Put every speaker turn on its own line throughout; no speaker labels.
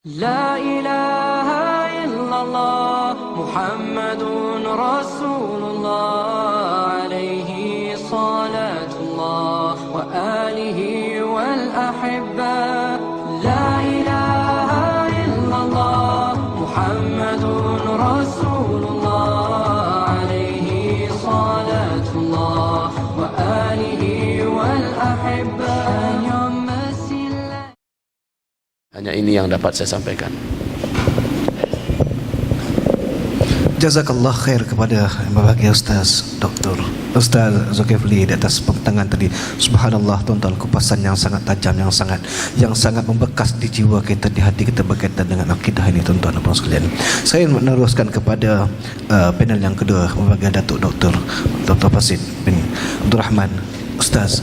لا إله إلا الله محمد رسول الله عليه صلاة الله وآله والأحبة لا إله إلا الله محمد رسول الله عليه صلاة الله وآله والأحبة.
Hanya ini yang dapat saya sampaikan.
Jazakallah khair kepada berbagai Ustaz Dr. Ustaz Zulkifli di atas pembentangan tadi. Subhanallah tuan-tuan, kupasan yang sangat tajam, yang sangat membekas di jiwa kita, di hati kita berkaitan dengan akidah ini tuan-tuan dan puan sekalian. Saya meneruskan kepada panel yang kedua berbagai Datuk Dr. Fasid bin Abdul Rahman. Ustaz,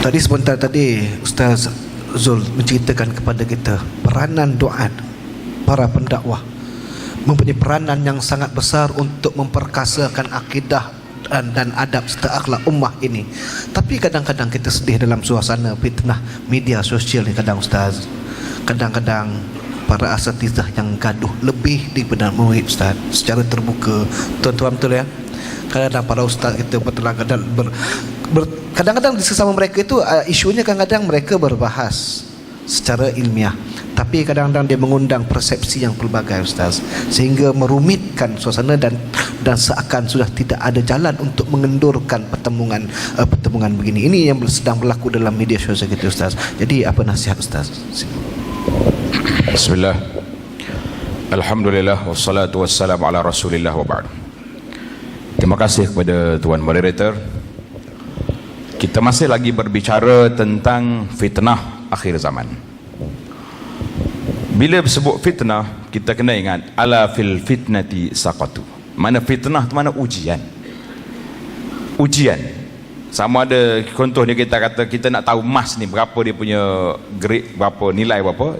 tadi sebentar tadi Ustaz Zul menceritakan kepada kita peranan doa para pendakwah mempunyai peranan yang sangat besar untuk memperkasakan akidah dan adab serta akhlak ummah ini. Tapi kadang-kadang kita sedih dalam suasana fitnah media sosial ni. Kadang Ustaz, kadang-kadang para asatizah yang gaduh lebih daripada murid Ustaz secara terbuka. Tuan-tuan betul ya? Kadang-kadang para ustaz kita kadang-kadang di sesama mereka itu isunya kadang-kadang mereka berbahas secara ilmiah, tapi kadang-kadang dia mengundang persepsi yang pelbagai Ustaz, sehingga merumitkan suasana dan seakan sudah tidak ada jalan untuk mengendurkan pertemuan begini. Ini yang sedang berlaku dalam media sosial kita Ustaz. Jadi apa nasihat Ustaz?
Bismillah, Alhamdulillah, wassalatu wassalamu ala rasulillah wa ba'd. Terima kasih kepada Tuan Moderator. Kita masih lagi berbicara tentang fitnah akhir zaman. Bila sebut fitnah, kita kena ingat ala fil fitnati saqatu. Mana fitnah tu mana ujian. Ujian. Sama ada contohnya kita kata kita nak tahu emas ni berapa dia punya grade, berapa nilai berapa.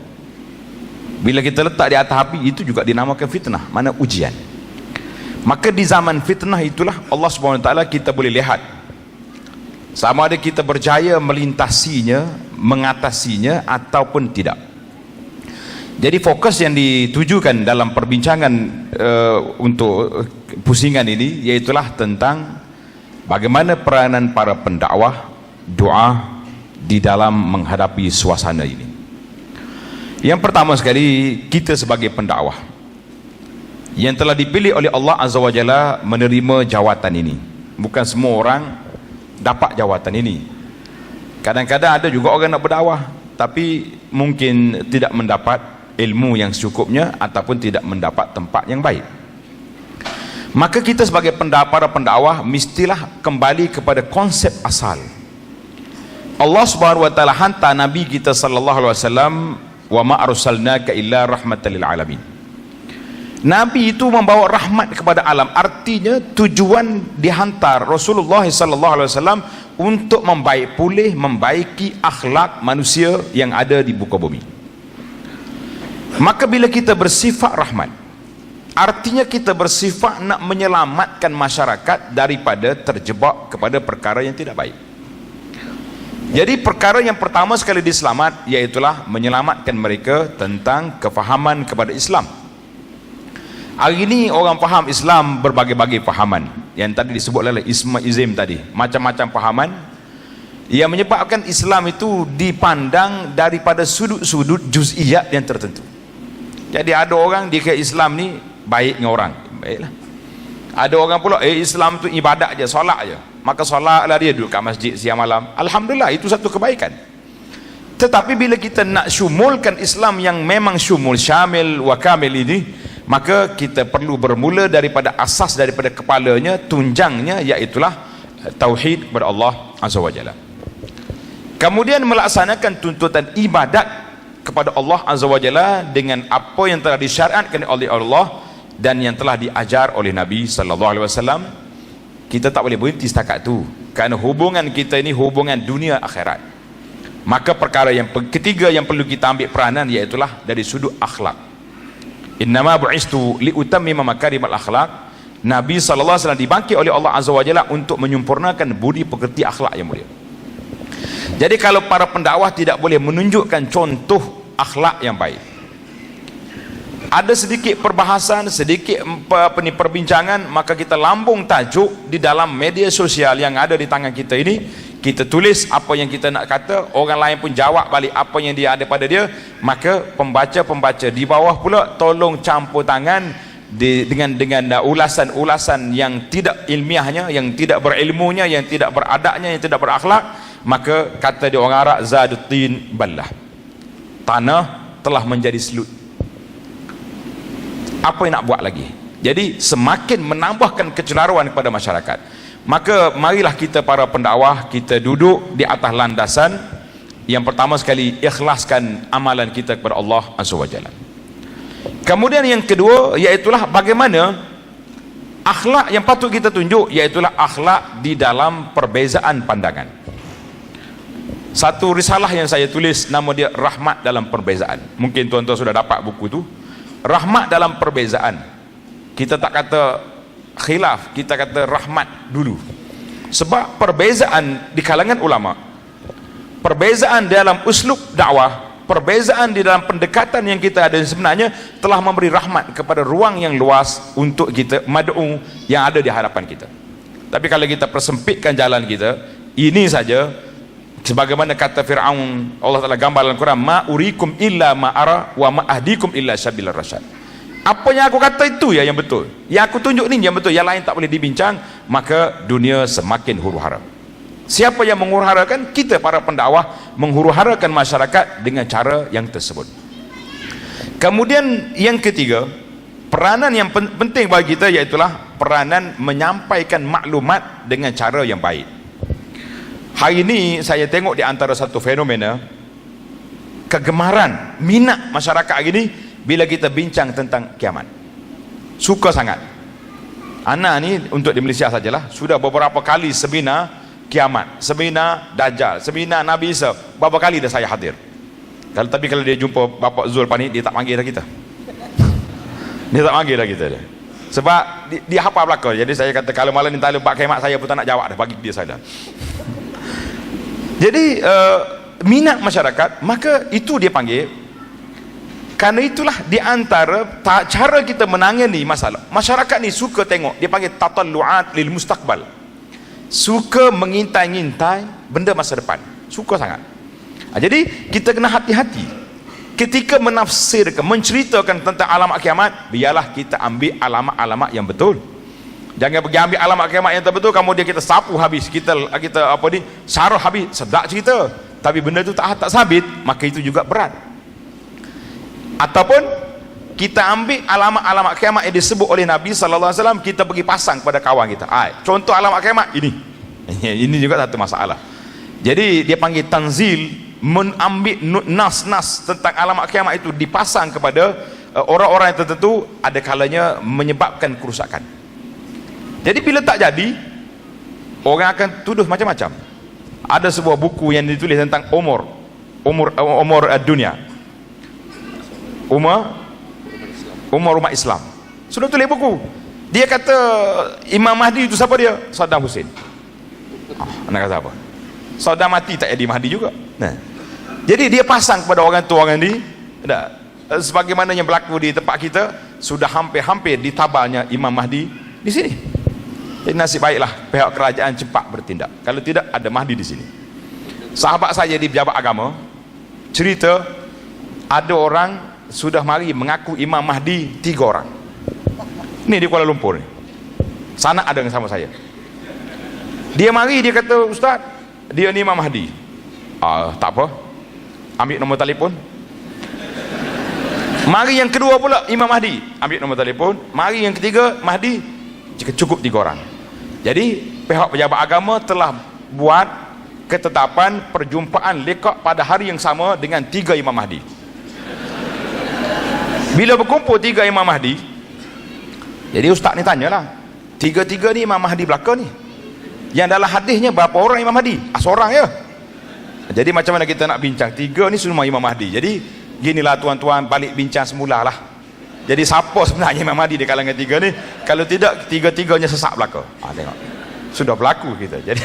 Bila kita letak di atas api, itu juga dinamakan fitnah, mana ujian. Maka di zaman fitnah itulah Allah SWT kita boleh lihat sama ada kita berjaya melintasinya, mengatasinya ataupun tidak. Jadi fokus yang ditujukan dalam perbincangan untuk pusingan ini iaitulah tentang bagaimana peranan para pendakwah doa di dalam menghadapi suasana ini. Yang pertama sekali, kita sebagai pendakwah yang telah dipilih oleh Allah Azza wa Jalla menerima jawatan ini. Bukan semua orang dapat jawatan ini. Kadang-kadang ada juga orang nak berdakwah tapi mungkin tidak mendapat ilmu yang secukupnya ataupun tidak mendapat tempat yang baik. Maka kita sebagai para pendakwah mestilah kembali kepada konsep asal. Allah Subhanahu wa taala hantar Nabi kita sallallahu alaihi wasallam, wa ma arsalnaka illa rahmatan lil alamin. Nabi itu membawa rahmat kepada alam. Artinya tujuan dihantar Rasulullah SAW untuk membaiki akhlak manusia yang ada di muka bumi. Maka bila kita bersifat rahmat, artinya kita bersifat nak menyelamatkan masyarakat daripada terjebak kepada perkara yang tidak baik. Jadi perkara yang pertama sekali diselamat iaitulah menyelamatkan mereka tentang kefahaman kepada Islam. Hari ini orang faham Islam berbagai-bagai fahaman. Yang tadi disebut oleh Ismaizim tadi, macam-macam fahaman yang menyebabkan Islam itu dipandang daripada sudut-sudut juz'iyat yang tertentu. Jadi ada orang dia kira Islam ni baik dengan orang, baiklah. Ada orang pula Islam tu ibadat je, solat je, maka solatlah dia duduk kat masjid siang malam. Alhamdulillah, itu satu kebaikan. Tetapi bila kita nak syumulkan Islam yang memang syumul, syamil wa kamil ini, maka kita perlu bermula daripada asas, daripada kepalanya, tunjangnya, iaitulah tauhid kepada Allah Azza wa Jalla. Kemudian melaksanakan tuntutan ibadat kepada Allah Azza wa Jalla dengan apa yang telah disyariatkan oleh Allah dan yang telah diajar oleh Nabi sallallahu alaihi wasallam. Kita tak boleh berhenti setakat tu, kerana hubungan kita ini hubungan dunia akhirat. Maka perkara yang ketiga yang perlu kita ambil peranan iaitulah dari sudut akhlak. Innama bu'istu liutammima makarimal akhlak. Nabi SAW dibangkit oleh Allah Azza wa Jalla untuk menyempurnakan budi pekerti akhlak yang mulia. Jadi kalau para pendakwah tidak boleh menunjukkan contoh akhlak yang baik. Ada sedikit perbahasan, sedikit perbincangan, maka kita lambung tajuk di dalam media sosial yang ada di tangan kita ini. Kita tulis apa yang kita nak kata, orang lain pun jawab balik apa yang dia ada pada dia. Maka pembaca-pembaca di bawah pula tolong campur tangan dengan ulasan-ulasan yang tidak ilmiahnya, yang tidak berilmunya, yang tidak beradabnya, yang tidak berakhlak. Maka kata di orang Arab, zadutin ballah, tanah telah menjadi selut. Apa yang nak buat lagi? Jadi semakin menambahkan kecelaruan kepada masyarakat. Maka marilah kita para pendakwah, kita duduk di atas landasan yang pertama sekali, ikhlaskan amalan kita kepada Allah Azza wa Jalla. Kemudian yang kedua, iaitulah bagaimana akhlak yang patut kita tunjuk, iaitulah akhlak di dalam perbezaan pandangan. Satu risalah yang saya tulis, nama dia Rahmat dalam Perbezaan. Mungkin tuan-tuan sudah dapat buku tu. Rahmat dalam perbezaan. Kita tak kata khilaf, kita kata rahmat dulu. Sebab perbezaan di kalangan ulama, perbezaan dalam uslub dakwah, perbezaan di dalam pendekatan yang kita ada sebenarnya telah memberi rahmat kepada ruang yang luas untuk kita mad'u yang ada di hadapan kita. Tapi kalau kita persempitkan jalan kita, ini saja sebagaimana kata Fir'aun, Allah Ta'ala gambar dalam Quran, ma urikum illa ma ara wa ma ahdikum illa sabilar rasyad. Apa yang aku kata itu ya yang betul, yang aku tunjuk ni yang betul, yang lain tak boleh dibincang. Maka dunia semakin huru-hara. Siapa yang menghuru-harakan? Kita para pendakwah menghuru-harakan masyarakat dengan cara yang tersebut. Kemudian yang ketiga, peranan yang penting bagi kita, iaitulah peranan menyampaikan maklumat dengan cara yang baik. Hari ini saya tengok di antara satu fenomena kegemaran, minat masyarakat hari ini bila kita bincang tentang kiamat. Suka sangat. Ana ni untuk di Malaysia sajalah sudah beberapa kali seminar kiamat, seminar Dajjal, seminar Nabi Isa, beberapa kali dah saya hadir. Tapi kalau dia jumpa Bapak Zul Pani, dia tak panggil dah kita. Dia tak panggil dah kita dia. Sebab dia hafal belakang. Jadi saya kata kalau malam ni tak ada Pak Kemat, saya pun tak nak jawab dah, bagi dia saya dah. Jadi minat masyarakat, maka itu dia panggil. Karena itulah di antara cara kita menangani masalah. Masyarakat ni suka tengok, dia panggil tatallu'at lil mustaqbal. Suka mengintai-ngintai benda masa depan. Suka sangat. Jadi kita kena hati-hati. Ketika menafsirkan, menceritakan tentang alamat kiamat, biarlah kita ambil alamat-alamat yang betul. Jangan pergi ambil alamat kiamat yang tak betul, kemudian kita sapu habis, kita apa ni, syarah habis, sedap cerita. Tapi benda tu tak sabit, maka itu juga berat. Ataupun kita ambil alamat-alamat kiamat yang disebut oleh Nabi sallallahu alaihi wasallam, kita pergi pasang kepada kawan kita. Contoh alamat kiamat ini. Ini juga satu masalah. Jadi dia panggil tanzil, mengambil nas-nas tentang alamat kiamat itu dipasang kepada orang-orang yang tertentu, ada kalanya menyebabkan kerusakan. Jadi bila tak jadi, orang akan tuduh macam-macam. Ada sebuah buku yang ditulis tentang umur dunia, umur umat Islam. Sudah tulis buku. Dia kata Imam Mahdi itu siapa dia? Saddam Hussein. Anda kata apa? Saddam mati tak jadi Mahdi juga. Nah, jadi dia pasang kepada orang tua orang ni. Sebagaimana yang berlaku di tempat kita, sudah hampir-hampir ditabarnya Imam Mahdi di sini. Jadi nasib baiklah pihak kerajaan cepat bertindak. Kalau tidak, ada Mahdi di sini. Sahabat saya di pejabat agama cerita, ada orang sudah mari mengaku Imam Mahdi 3 orang. Ni di Kuala Lumpur ni. Sana ada yang sama saya. Dia mari, dia kata, Ustaz, dia ni Imam Mahdi. Tak apa, ambil nombor telefon. Mari yang kedua pula Imam Mahdi, ambil nombor telefon. Mari yang ketiga Mahdi, cukup 3 orang. Jadi pihak pejabat agama telah buat ketetapan perjumpaan lekak pada hari yang sama dengan 3 Imam Mahdi. Bila berkumpul 3 Imam Mahdi, jadi ustaz ni tanyalah, 3-3 ni Imam Mahdi belaka ni, yang dalam hadisnya berapa orang Imam Mahdi? Seorang ya. Jadi macam mana kita nak bincang? 3 ni semua Imam Mahdi. Jadi ginilah tuan-tuan, balik bincang semula lah. Jadi siapa sebenarnya Imam Mahdi di kalangan 3 ni? Kalau tidak, 3-3-nya sesak belaka. Tengok, sudah berlaku kita. Jadi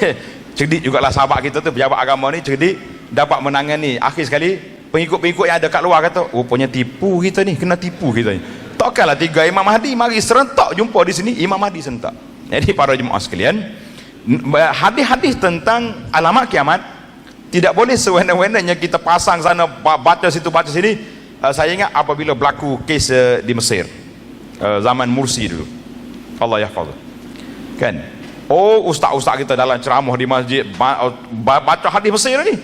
cerdik jugalah sahabat kita tu, pejabat agama ni cerdik, dapat menangani. Akhir sekali pengikut-pengikut yang ada kat luar kata, rupanya tipu kita ni, kena tipu kita ni. Takkanlah 3 Imam Mahdi mari serentak jumpa di sini, Imam Mahdi serentak. Jadi para jemaah sekalian, hadis-hadis tentang alamat kiamat tidak boleh sewenang-wenangnya kita pasang sana, baca situ baca sini. Saya ingat apabila berlaku kes di Mesir, zaman Mursi dulu, Allah yahfaz, kan, ustaz-ustaz kita dalam ceramah di masjid baca hadis Mesir ni,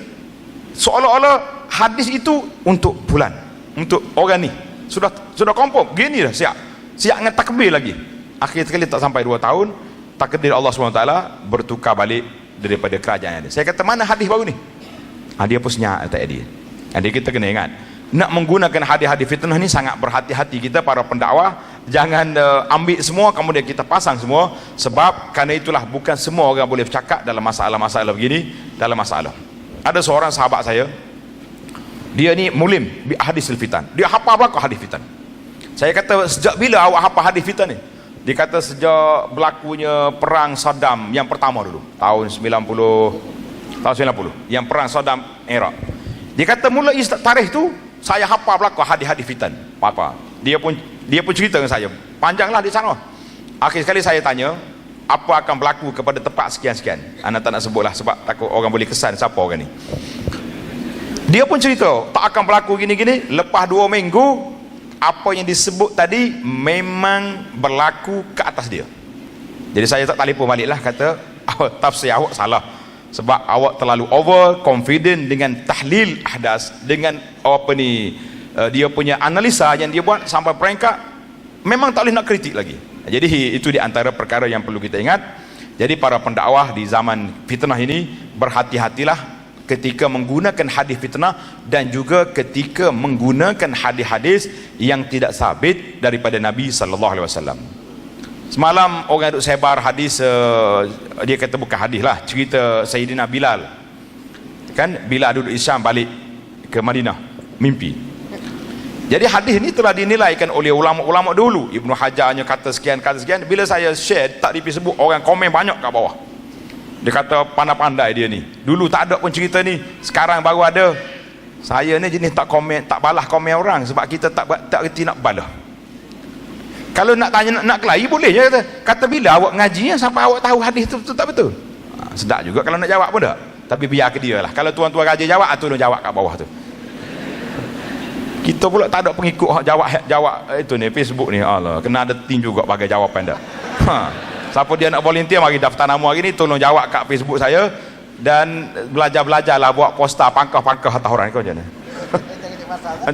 seolah-olah hadis itu untuk bulan, untuk orang ni sudah confirm gini dah, siap dengan takbir lagi. Akhir sekali tak sampai 2 tahun, takdir Allah SWT bertukar balik daripada kerajaan dia. Saya kata, mana hadis baru ni? Dia pun senyap tak dia. Jadi kita kena ingat, nak menggunakan hadis-hadis fitnah ni sangat berhati-hati kita para pendakwah. Jangan ambil semua kemudian kita pasang semua, sebab kerana itulah bukan semua orang boleh bercakap dalam masalah-masalah begini. Dalam masalah, ada seorang sahabat saya, dia ni mulim bi hadis fitan, dia hafal apa hadis fitan. Saya kata, sejak bila awak hafal hadis fitan ni? Dia kata, sejak berlakunya perang Saddam yang pertama dulu, tahun 90, yang perang Saddam Iraq. Dia kata, mula tarikh tu saya hafal berlaku hadis-hadis fitan. Apa? Dia pun cerita dengan saya, panjanglah di sana. Akhir sekali saya tanya, apa akan berlaku kepada tempat sekian-sekian. Anak tak nak sebutlah sebab takut orang boleh kesan siapa orang ni. Dia pun cerita, tak akan berlaku gini-gini. Lepas 2 minggu, apa yang disebut tadi memang berlaku ke atas dia. Jadi saya tak telefon balik lah, kata, tafsir awak salah, sebab awak terlalu over confident dengan tahlil ahdas, dengan dia punya analisa yang dia buat sampai peringkat memang tak boleh nak kritik lagi. Jadi itu di antara perkara yang perlu kita ingat. Jadi para pendakwah di zaman fitnah ini, berhati-hatilah ketika menggunakan hadis fitnah, dan juga ketika menggunakan hadis-hadis yang tidak sabit daripada Nabi SAW. Semalam orang duk sebar hadis, dia kata bukan hadis lah, cerita Sayyidina Bilal, kan, bila duduk Isyam balik ke Madinah, mimpi. Jadi hadis ni telah dinilaikan oleh ulama-ulama dulu. Ibnu Hajarnya kata sekian, bila saya share tak di Facebook, orang komen banyak kat bawah. Dia kata pandai-pandai dia ni, dulu tak ada pun cerita ni, sekarang baru ada. Saya ni jenis tak komen, tak balas komen orang, sebab kita tak reti nak balas. Kalau nak tanya, nak kelahi boleh je, kata bila awak ngaji sampai awak tahu hadis tu tak betul. Sedap juga kalau nak jawab pun tak, tapi biar ke dia lah. Kalau tuan-tuan raja jawab, tolong jawab kat bawah tu. Kita pula tak ada pengikut jawab itu ni Facebook ni. Allah, kena ada tim juga bagi jawapan dah. Siapa dia nak volunteer, mari daftar nama hari ni, tolong jawab kat Facebook saya, dan belajar-belajarlah buat poster pangkah-pangkah atas orang. Kau macam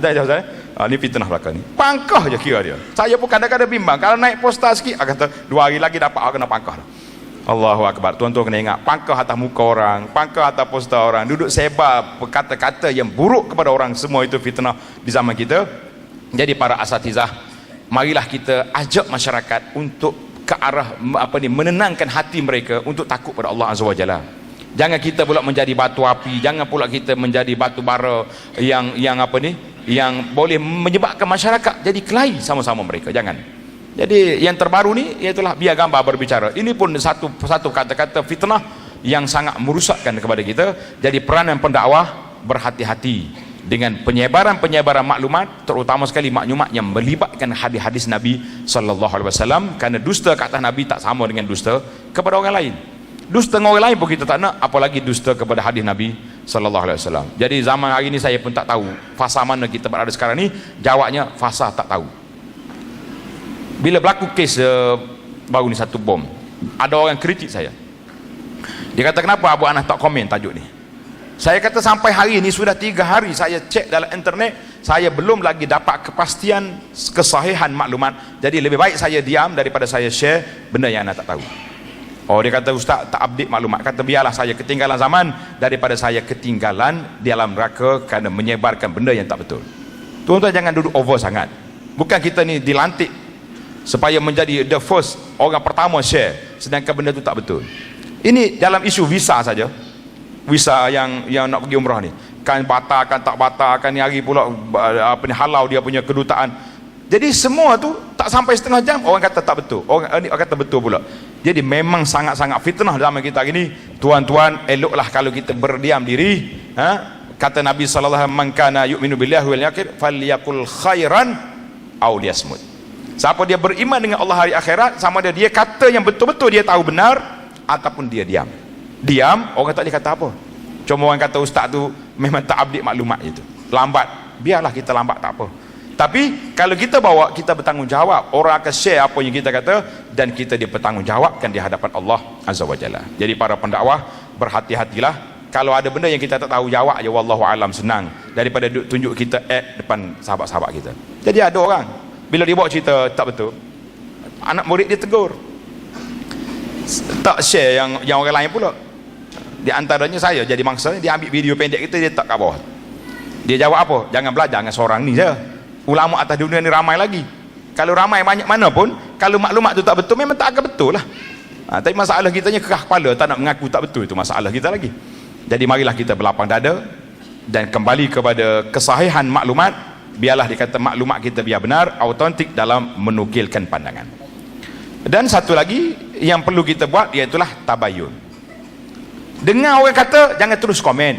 mana? Ni fitnah belakang ni, pangkah je kira dia. Saya pun kadang-kadang bimbang, kalau naik poster sikit, kata 2 hari lagi dapat kena pangkah dah. Allahu Akbar. Tuan-tuan kena ingat, pangkah atas muka orang, pangkah atas poster orang, duduk sebar kata-kata yang buruk kepada orang, semua itu fitnah di zaman kita. Jadi para asatizah, marilah kita ajak masyarakat untuk ke arah menenangkan hati mereka untuk takut pada Allah Azza wa Jalla. Jangan kita pula menjadi batu api, jangan pula kita menjadi batu bara yang boleh menyebabkan masyarakat jadi kelahi sama-sama mereka. Jangan. Jadi yang terbaru ni iaitulah biar gambar berbicara. Ini pun satu kata-kata fitnah yang sangat merusakkan kepada kita. Jadi peranan pendakwah, berhati-hati dengan penyebaran maklumat, terutama sekali maklumat yang melibatkan hadis-hadis Nabi SAW, kerana dusta ke atas Nabi tak sama dengan dusta kepada orang lain. Dusta dengan orang lain pun kita tak nak, apalagi dusta kepada hadis Nabi SAW. Jadi zaman hari ni saya pun tak tahu fasa mana kita berada sekarang ni. Jawabnya fasa tak tahu. Bila berlaku kes baru ni satu bom, ada orang kritik saya. Dia kata, kenapa Abu Anas tak komen tajuk ni? Saya kata, sampai hari ini sudah 3 hari saya cek dalam internet, saya belum lagi dapat kepastian kesahihan maklumat. Jadi lebih baik saya diam daripada saya share benda yang anda tak tahu. Dia kata, ustaz tak update maklumat. Kata, biarlah saya ketinggalan zaman daripada saya ketinggalan dalam rangka kerana menyebarkan benda yang tak betul. Tuan-tuan jangan duduk over sangat. Bukan kita ni dilantik supaya menjadi the first, orang pertama share, sedangkan benda tu tak betul. Ini dalam isu visa saja. Visa yang nak pergi umrah ni, kan batalkan tak batalkan, ni hari pula halau dia punya kedutaan. Jadi semua tu tak sampai setengah jam orang kata tak betul, orang kata betul pula. Jadi memang sangat-sangat fitnah zaman kita hari ni. Tuan-tuan, eloklah kalau kita berdiam diri, Kata Nabi sallallahu alaihi wasallam, "Man kana yu'minu billahi wal yawmil akhir falyakul khairan aw liyasmut." Siapa dia beriman dengan Allah hari akhirat, sama dia kata yang betul-betul dia tahu benar ataupun dia diam. Diam, orang tak boleh kata apa. Cuma orang kata ustaz tu memang tak update maklumat itu. Lambat, biarlah kita lambat tak apa. Tapi kalau kita bawa, kita bertanggungjawab. Orang akan share apa yang kita kata dan kita dipertanggungjawabkan di hadapan Allah Azza wa Jalla. Jadi para pendakwah, berhati-hatilah. Kalau ada benda yang kita tak tahu, jawab je wallahu alam, senang daripada tunjuk kita depan sahabat-sahabat kita. Jadi ada orang bila dia bawa cerita tak betul, anak murid dia tegur, tak share yang orang lain pula. Di antaranya saya jadi mangsa, dia ambil video pendek kita, dia tak kat bawah. Dia jawab apa? Jangan belajar dengan seorang ni je. Ulama atas dunia ni ramai lagi. Kalau ramai banyak mana pun, kalau maklumat tu tak betul, memang tak akan betul lah. Tapi masalah kitanya kerah kepala, tak nak mengaku tak betul, itu masalah kita lagi. Jadi marilah kita berlapang dada dan kembali kepada kesahihan maklumat. Biarlah dikata maklumat kita biar benar, autentik dalam menukilkan pandangan. Dan satu lagi yang perlu kita buat, iaitulah tabayun. Dengar orang kata, jangan terus komen.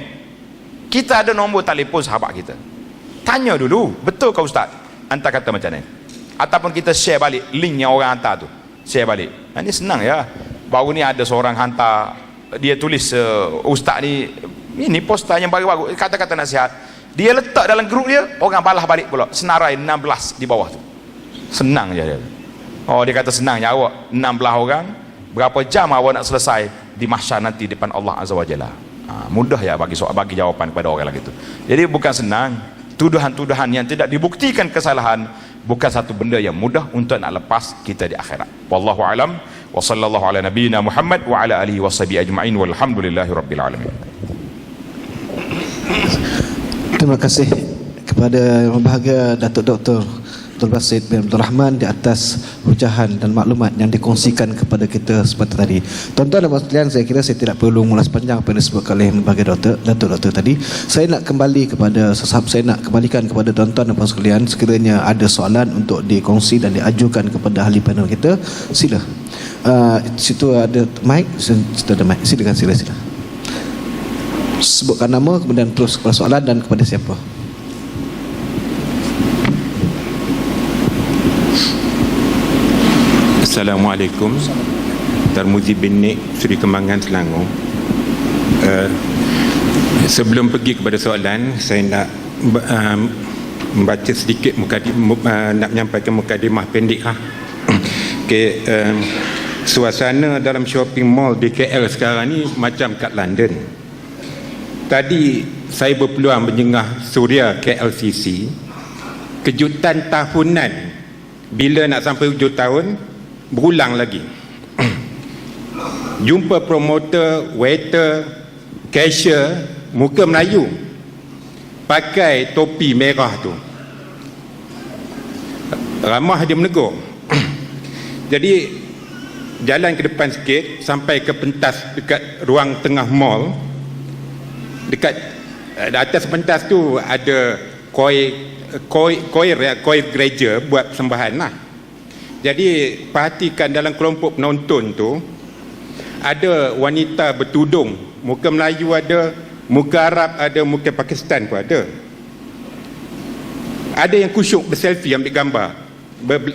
Kita ada nombor telefon sahabat kita, tanya dulu, betul ke ustaz hantar kata macam ni, ataupun kita share balik link yang orang hantar tu, share balik. Ini senang ya. Baru ni ada seorang hantar, dia tulis ustaz ni, ini poster yang baru-baru, kata-kata nasihat, dia letak dalam grup dia, orang balas balik pula, senarai 16 di bawah tu. Senang je dia. Oh, dia kata senang je awak 16 orang, berapa jam awak nak selesai di mahsyar nanti depan Allah Azza wa Jalla. Mudah ya bagi jawapan kepada orang lagi tu. Jadi bukan senang. Tuduhan-tuduhan yang tidak dibuktikan kesalahan bukan satu benda yang mudah untuk nak lepas kita di akhirat. Wallahu alam, wa sallallahu ala nabiyyina Muhammad wa ala alihi washabihi ajma'in walhamdulillahi rabbil alamin.
Terima kasih kepada Yang Berbahagia Datuk Dr. Abdul Basit bin Abdul Rahman di atas hujahan dan maklumat yang dikongsikan kepada kita seperti tadi. Tuan-tuan dan puan sekalian, saya kira saya tidak perlu mengulas panjang apa yang disebutkan oleh Yang Berbahagia Datuk tadi. Saya nak kembalikan kepada tuan-tuan dan puan sekalian, sekiranya ada soalan untuk dikongsi dan diajukan kepada ahli panel kita, sila. Situ ada mic, silakan. Sebutkan nama, kemudian terus kepada soalan dan kepada siapa.
Assalamualaikum. Tarmuzi bin Nik, Seri Kembangan, Selangor. Sebelum pergi kepada soalan, saya nak membaca sedikit nak menyampaikan mukadimah pendek lah. Okay, suasana dalam shopping mall di KL sekarang ni macam kat London. Tadi saya berpeluang menjengah Suria KLCC. Kejutan tahunan bila nak sampai hujung tahun, berulang lagi. Jumpa promoter, waiter, cashier muka Melayu, pakai topi merah tu, ramah dia menegur. Jadi jalan ke depan sikit sampai ke pentas dekat ruang tengah mall. Dekat atas pentas tu ada koi gereja buat persembahan lah. Jadi perhatikan dalam kelompok penonton tu, ada wanita bertudung, muka Melayu ada, muka Arab ada, muka Pakistan pun ada. Ada yang kusyuk berselfie ambil gambar,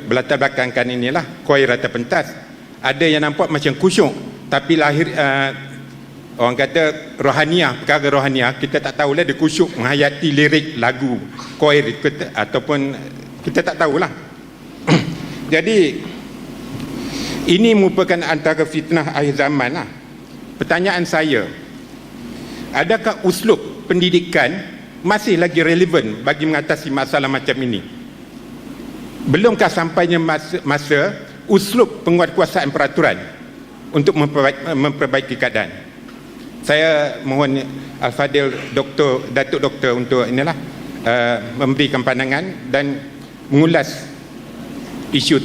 berlatar belakangkan inilah koi rata pentas. Ada yang nampak macam kusyuk, tapi lahir orang kata rohaniah, perkara rohaniah, kita tak tahulah dia kusyuk menghayati lirik lagu koi ataupun kita tak tahulah. Jadi ini merupakan antara fitnah akhir zaman lah. Pertanyaan saya, adakah uslub pendidikan masih lagi relevan bagi mengatasi masalah macam ini? Belumkah sampainya masa uslub penguatkuasaan peraturan untuk memperbaiki keadaan? Saya mohon Al-Fadil Datuk Doktor untuk inilah memberikan pandangan dan mengulas isu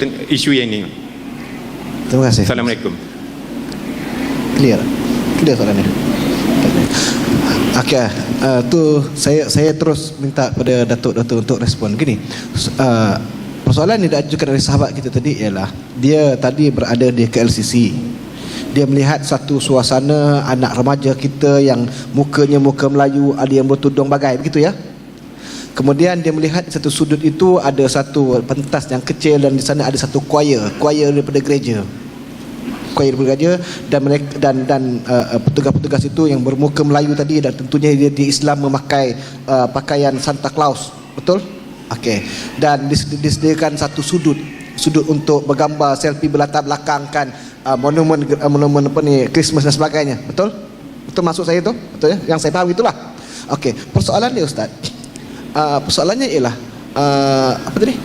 ini.
Terima kasih.
Assalamualaikum.
Clear soalannya. Okey, tu saya terus minta pada Datuk untuk respon. Gini, persoalan yang diajukan oleh sahabat kita tadi ialah dia tadi berada di KLCC. dia melihat satu suasana anak remaja kita yang mukanya muka Melayu, ada yang bertudung bagai begitu ya. Kemudian dia melihat di satu sudut itu ada satu pentas yang kecil dan di sana ada satu choir daripada gereja. Choir daripada gereja dan mereka dan petugas-petugas itu yang bermuka Melayu tadi, dan tentunya dia di Islam memakai pakaian Santa Claus. Betul? Okey. Dan disediakan satu sudut untuk bergambar selfie berlatar belakangkan monumen apa ni, Christmas dan sebagainya. Betul? Betul maksud saya tu? Betul ya? Yang saya tahu itulah. Okey. Persoalan dia Ustaz. Persoalannya ialah apa tadi?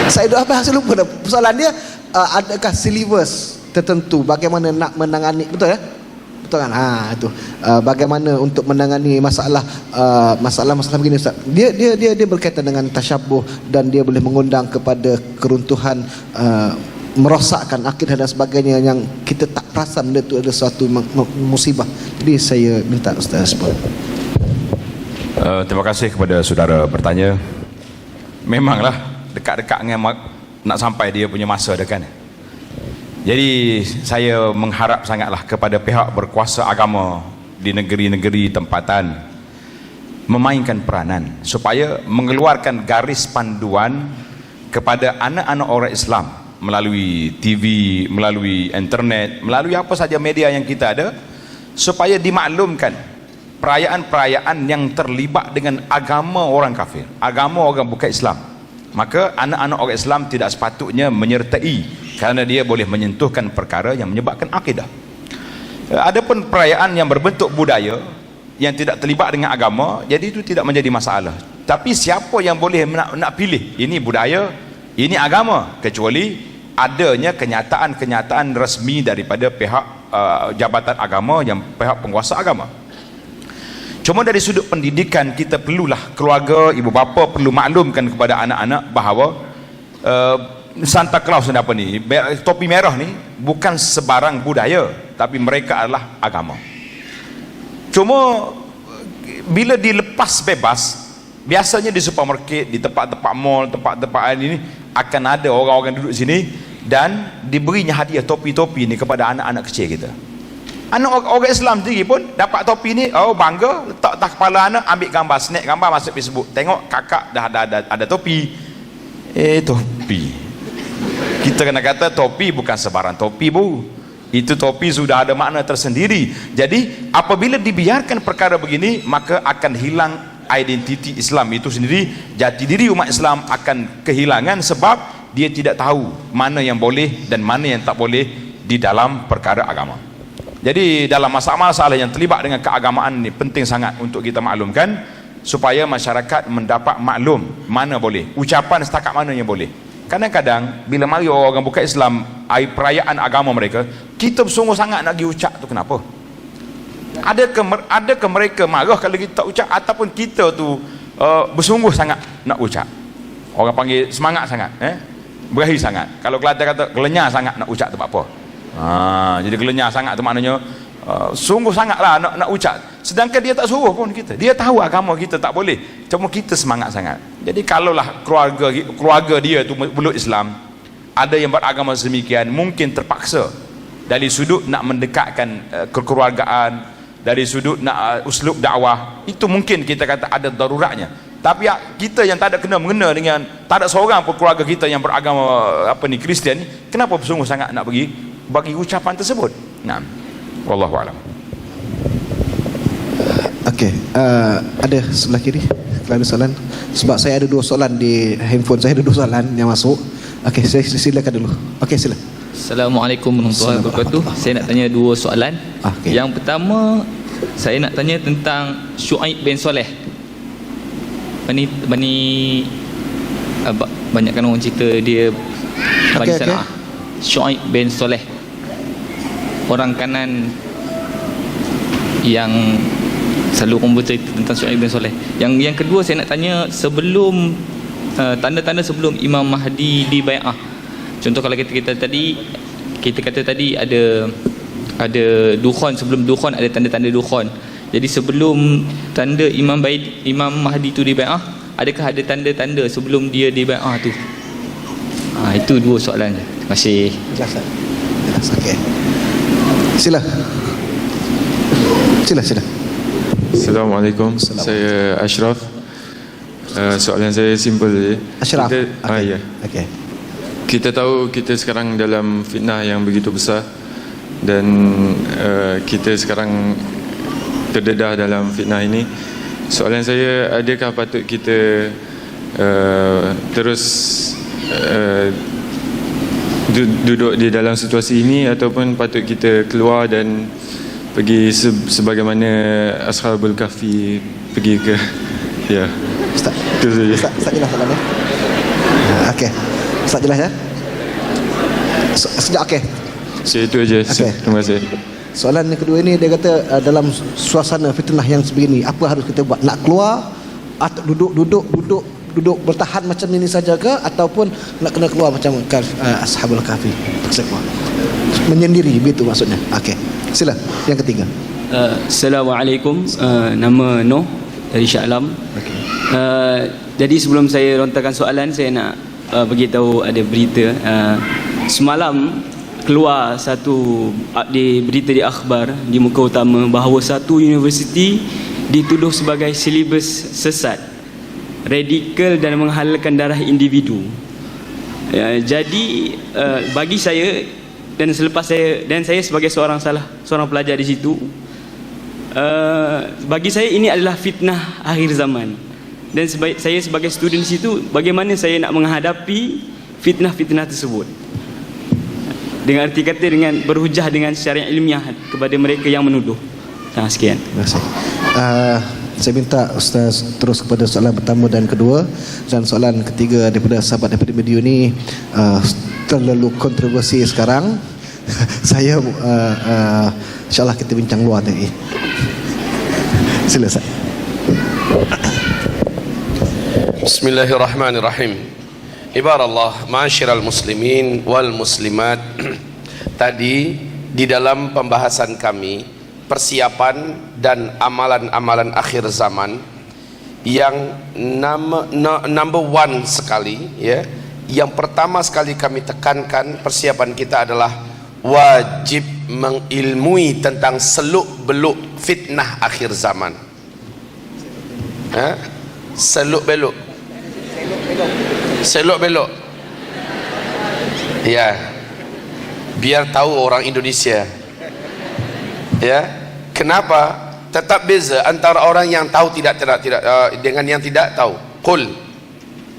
Saya dah bahas lupa dah. Persoalan dia adakah silibus tertentu bagaimana nak menangani, betul ya? Betul kan? Itu. Bagaimana untuk menangani masalah begini Ustaz. Dia berkaitan dengan tasyabuh dan dia boleh mengundang kepada keruntuhan, merosakkan akidah dan sebagainya yang kita tak perasan benda itu ada suatu musibah. Jadi saya minta Ustaz respon.
Terima kasih kepada saudara bertanya. Memanglah dekat-dekat dengan nak sampai dia punya masa dah kan. Jadi saya mengharap sangatlah kepada pihak berkuasa agama di negeri-negeri tempatan memainkan peranan supaya mengeluarkan garis panduan kepada anak-anak orang Islam melalui TV, melalui internet, melalui apa saja media yang kita ada, supaya dimaklumkan perayaan-perayaan yang terlibat dengan agama orang kafir, agama orang bukan Islam. Maka anak-anak orang Islam tidak sepatutnya menyertai, kerana dia boleh menyentuhkan perkara yang menyebabkan akidah. Adapun perayaan yang berbentuk budaya yang tidak terlibat dengan agama, jadi itu tidak menjadi masalah. Tapi siapa yang boleh nak pilih ini budaya, ini agama, kecuali adanya kenyataan-kenyataan resmi daripada pihak jabatan agama, yang pihak penguasa agama. Cuma dari sudut pendidikan, kita perlulah, keluarga, ibu bapa perlu maklumkan kepada anak-anak bahawa Santa Claus ni apa ni, topi merah ni bukan sebarang budaya, tapi mereka adalah agama. Cuma bila dilepas bebas, biasanya di supermarket, di tempat-tempat mall, tempat-tempat ini akan ada orang-orang duduk sini dan diberinya hadiah topi-topi ni kepada anak-anak kecil kita. Anak orang Islam sendiri pun dapat topi ni, oh bangga, letak atas kepala anak, ambil gambar, snap gambar, masuk Facebook, tengok kakak dah ada topi. Topi, kita kena kata topi bukan sebarang topi bu, itu topi sudah ada makna tersendiri. Jadi apabila dibiarkan perkara begini, maka akan hilang identiti Islam itu sendiri. Jati diri umat Islam akan kehilangan sebab dia tidak tahu mana yang boleh dan mana yang tak boleh di dalam perkara agama. Jadi dalam masalah-masalah yang terlibat dengan keagamaan ini penting sangat untuk kita maklumkan, supaya masyarakat mendapat maklum mana boleh, ucapan setakat mana yang boleh. Kadang-kadang bila mari orang bukan Islam, perayaan agama mereka, kita bersungguh sangat nak pergi ucap tu, kenapa? Adakah mereka marah kalau kita ucap, ataupun kita tu bersungguh sangat nak ucap? Orang panggil semangat sangat, berahi sangat. Kalau Kelantan kata gelenyar sangat nak ucap tu apa? Jadi gelenyar sangat tu maknanya sungguh sangatlah nak ucap. Sedangkan dia tak suruh pun kita, dia tahu agama kita tak boleh, cuma kita semangat sangat. Jadi kalaulah keluarga dia tu belum Islam, ada yang beragama sedemikian, mungkin terpaksa dari sudut nak mendekatkan kekeluargaan, dari sudut nak uslub dakwah, itu mungkin kita kata ada daruratnya. Tapi kita yang tak ada kena mengena dengan, tak ada seorang pun keluarga kita yang beragama Kristian, kenapa bersungguh sangat nak bagi ucapan tersebut? Nah, wallahu a'lam. Okey,
ada sebelah kiri kalau ada soalan, sebab saya ada 2 soalan di handphone saya, ada 2 soalan yang masuk. Okey, saya silakan dulu. Okey, sila.
Assalamualaikum warahmatullahi wabarakatuh. Saya nak tanya 2 soalan. Okay. Yang pertama, saya nak tanya tentang Syuaib bin Soleh. Banyakkan orang cerita dia Bani Sana'ah. Syuaib bin Soleh, orang kanan yang selalu orang bercerita tentang Syuaib bin Soleh. Yang kedua, saya nak tanya sebelum tanda-tanda sebelum Imam Mahdi dibai'ah. Contoh kalau kita kata tadi ada dukhon, sebelum dukhon ada tanda-tanda dukhon. Jadi sebelum tanda Imam Mahdi tu dibai'ah, adakah ada tanda-tanda sebelum dia dibai'ah tu? Itu 2 soalan. Terima kasih.
Okey. Sila.
Assalamualaikum. Saya Ashraf. Soalan saya simple je.
Ashraf.
Ya.
Okey.
Kita tahu kita sekarang dalam fitnah yang begitu besar dan kita sekarang terdedah dalam fitnah ini. Soalan saya, adakah patut kita terus duduk di dalam situasi ini ataupun patut kita keluar dan pergi sebagaimana Ashabul Kahfi pergi ke ya.
Ustaz.
Itu saja.
Ustaz jelas soalannya. Okey. Ustaz jelas ya? Sejak okey.
Itu aja.
Okey.
Terima kasih.
Soalan yang kedua ini dia kata dalam suasana fitnah yang sebegini apa harus kita buat? Nak keluar atau duduk bertahan macam ini saja ke ataupun nak kena keluar macam Ashabul Kahfi? Menyendiri begitu maksudnya. Okey. Sila yang ketiga.
Assalamualaikum. Nama Noh dari Shah Alam.
Okey.
Jadi sebelum saya lontarkan soalan, saya nak beritahu ada berita. Semalam keluar satu berita di akhbar di muka utama bahawa satu universiti dituduh sebagai silibus sesat, radikal dan menghalalkan darah individu. Jadi bagi saya dan selepas saya sebagai seorang pelajar di situ, bagi saya ini adalah fitnah akhir zaman. Dan saya sebagai student di situ, bagaimana saya nak menghadapi fitnah-fitnah tersebut? Dengan arti kata dengan berhujah dengan secara ilmiah kepada mereka yang menuduh. Sekian.
Terima kasih. Saya minta Ustaz terus kepada soalan pertama dan kedua, dan soalan ketiga daripada sahabat daripada media ni terlalu kontroversi sekarang. Saya insyaAllah kita bincang luar tadi. Sila Ustaz.
Bismillahirrahmanirrahim. Ibarallah, ma'asyiral muslimin wal muslimat. Tadi di dalam pembahasan kami persiapan dan amalan-amalan akhir zaman yang number one sekali ya, yang pertama sekali kami tekankan persiapan kita adalah wajib mengilmui tentang seluk-beluk fitnah akhir zaman. Seluk-beluk ya, biar tahu orang Indonesia ya. Kenapa? Tetap beza antara orang yang tahu tidak dengan yang tidak tahu. Qul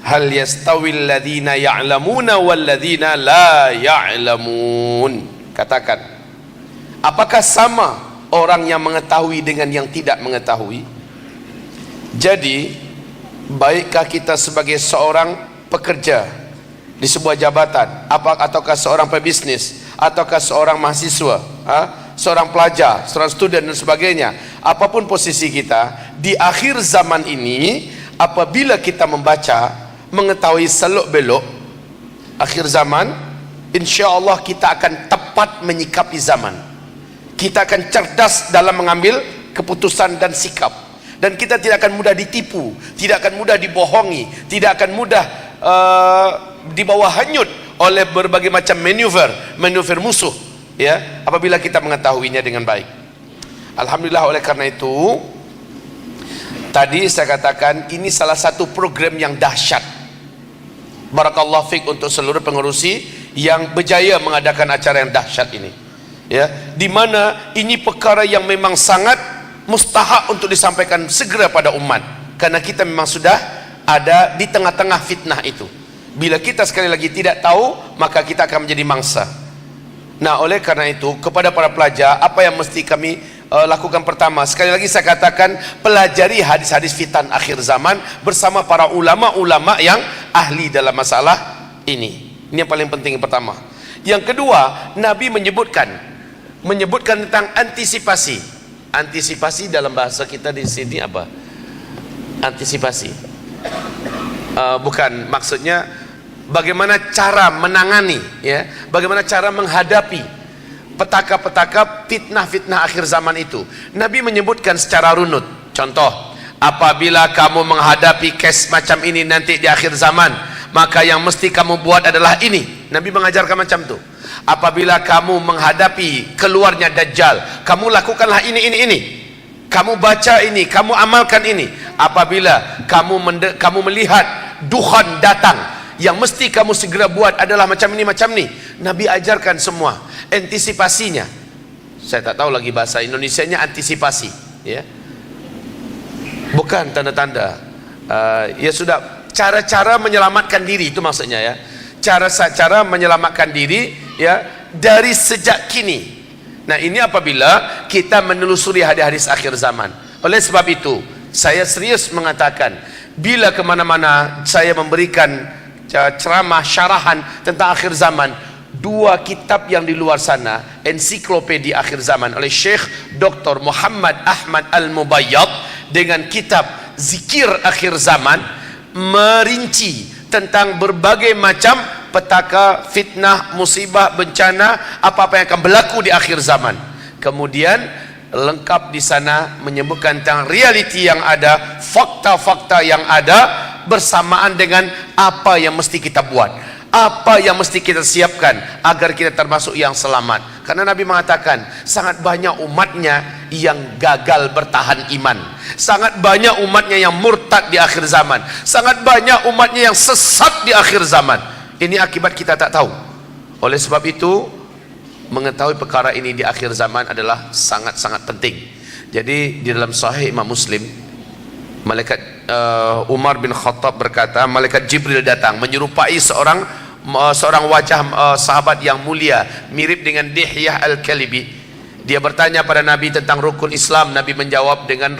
hal yastawil ladzina ya'lamuna wal ladzina la ya'lamun. Katakan, apakah sama orang yang mengetahui dengan yang tidak mengetahui? Jadi baikkah kita sebagai seorang pekerja di sebuah jabatan, ataukah seorang pebisnis, ataukah seorang mahasiswa, seorang pelajar, seorang student dan sebagainya, apapun posisi kita di akhir zaman ini, apabila kita membaca, mengetahui seluk-beluk akhir zaman, insya-Allah kita akan tepat menyikapi zaman. Kita akan cerdas dalam mengambil keputusan dan sikap. Dan kita tidak akan mudah ditipu, tidak akan mudah dibohongi, tidak akan mudah dibawa hanyut oleh berbagai macam manuver musuh ya, apabila kita mengetahuinya dengan baik. Alhamdulillah, oleh karena itu tadi saya katakan ini salah satu program yang dahsyat. Barakallahu fiik untuk seluruh pengerusi yang berjaya mengadakan acara yang dahsyat ini ya, di mana ini perkara yang memang sangat mustahak untuk disampaikan segera pada umat, karena kita memang sudah ada di tengah-tengah fitnah itu. Bila kita sekali lagi tidak tahu, maka kita akan menjadi mangsa. Nah, oleh karena itu kepada para pelajar, apa yang mesti kami lakukan? Pertama, sekali lagi saya katakan, pelajari hadis-hadis fitnah akhir zaman bersama para ulama-ulama yang ahli dalam masalah ini. Ini yang paling penting yang pertama. Yang kedua, Nabi menyebutkan tentang antisipasi. Antisipasi dalam bahasa kita di sini apa? Antisipasi. Bukan, maksudnya bagaimana cara menangani ya, bagaimana cara menghadapi petaka-petaka fitnah-fitnah akhir zaman itu. Nabi menyebutkan secara runut. Contoh, apabila kamu menghadapi kes macam ini nanti di akhir zaman, maka yang mesti kamu buat adalah ini. Nabi mengajarkan macam tu. apabila kamu menghadapi keluarnya Dajjal, kamu lakukanlah ini. Kamu baca ini, kamu amalkan ini. Apabila kamu melihat dukhan datang, yang mesti kamu segera buat adalah macam ini. Nabi ajarkan semua antisipasinya. Saya tak tahu lagi bahasa Indonesianya antisipasi, ya. Bukan tanda-tanda. Ya sudah, cara-cara menyelamatkan diri itu maksudnya, ya. Cara menyelamatkan diri, ya, dari sejak kini. Nah, ini apabila kita menelusuri hadis-hadis akhir zaman. Oleh sebab itu, saya serius mengatakan, bila kemana-mana saya memberikan ceramah syarahan tentang akhir zaman, 2 kitab yang di luar sana, ensiklopedia akhir zaman oleh Syekh Dr. Muhammad Ahmad Al-Mubayyad dengan kitab Zikir Akhir Zaman, merinci tentang berbagai macam petaka, fitnah, musibah, bencana, apa-apa yang akan berlaku di akhir zaman. Kemudian lengkap di sana menyebutkan tentang realiti yang ada, fakta-fakta yang ada, bersamaan dengan apa yang mesti kita buat, apa yang mesti kita siapkan agar kita termasuk yang selamat. Karena Nabi mengatakan sangat banyak umatnya yang gagal bertahan iman, sangat banyak umatnya yang murtad di akhir zaman, sangat banyak umatnya yang sesat di akhir zaman. Ini akibat kita tak tahu. Oleh sebab itu, mengetahui perkara ini di akhir zaman adalah sangat-sangat penting. Jadi di dalam Sahih Imam Muslim, malaikat Umar bin Khattab berkata, malaikat Jibril datang menyerupai seorang wajah sahabat yang mulia, mirip dengan Dihyah Al-Kalibi. Dia bertanya pada Nabi tentang rukun Islam. Nabi menjawab dengan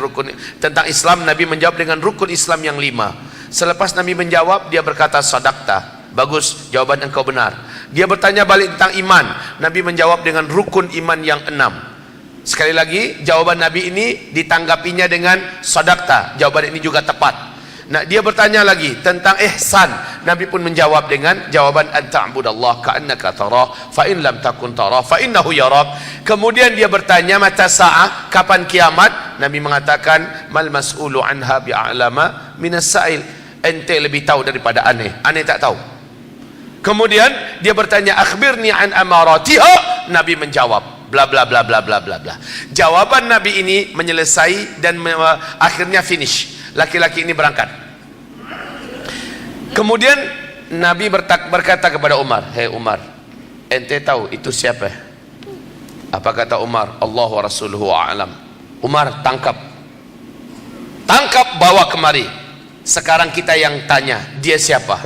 tentang Islam, Nabi menjawab dengan rukun Islam yang 5. Selepas Nabi menjawab, dia berkata, sadaqta, bagus, jawaban engkau benar. Dia bertanya balik tentang iman. Nabi menjawab dengan rukun iman yang 6. Sekali lagi, jawaban Nabi ini ditanggapinya dengan sadaqta, jawaban ini juga tepat. Nah, dia bertanya lagi tentang ihsan. Nabi pun menjawab dengan jawaban anta'budallah ka'annaka tarah fa in lam takun tarah fa innahu yarak. Kemudian dia bertanya mata sa'ah, kapan kiamat? Nabi mengatakan mal mas'ulu anha bi'alama minas sa'il. Ente lebih tahu daripada aneh tak tahu. Kemudian dia bertanya akhbirni an amaratiha. Nabi menjawab bla bla bla bla bla bla bla. Jawaban Nabi ini menyelesai dan akhirnya finish. Laki-laki ini berangkat. Kemudian Nabi berkata kepada Umar, "Hei Umar, ente tahu itu siapa?" Apa kata Umar? Allah wa rasuluhu a'lam. Umar, tangkap, bawa kemari. Sekarang kita yang tanya, dia siapa?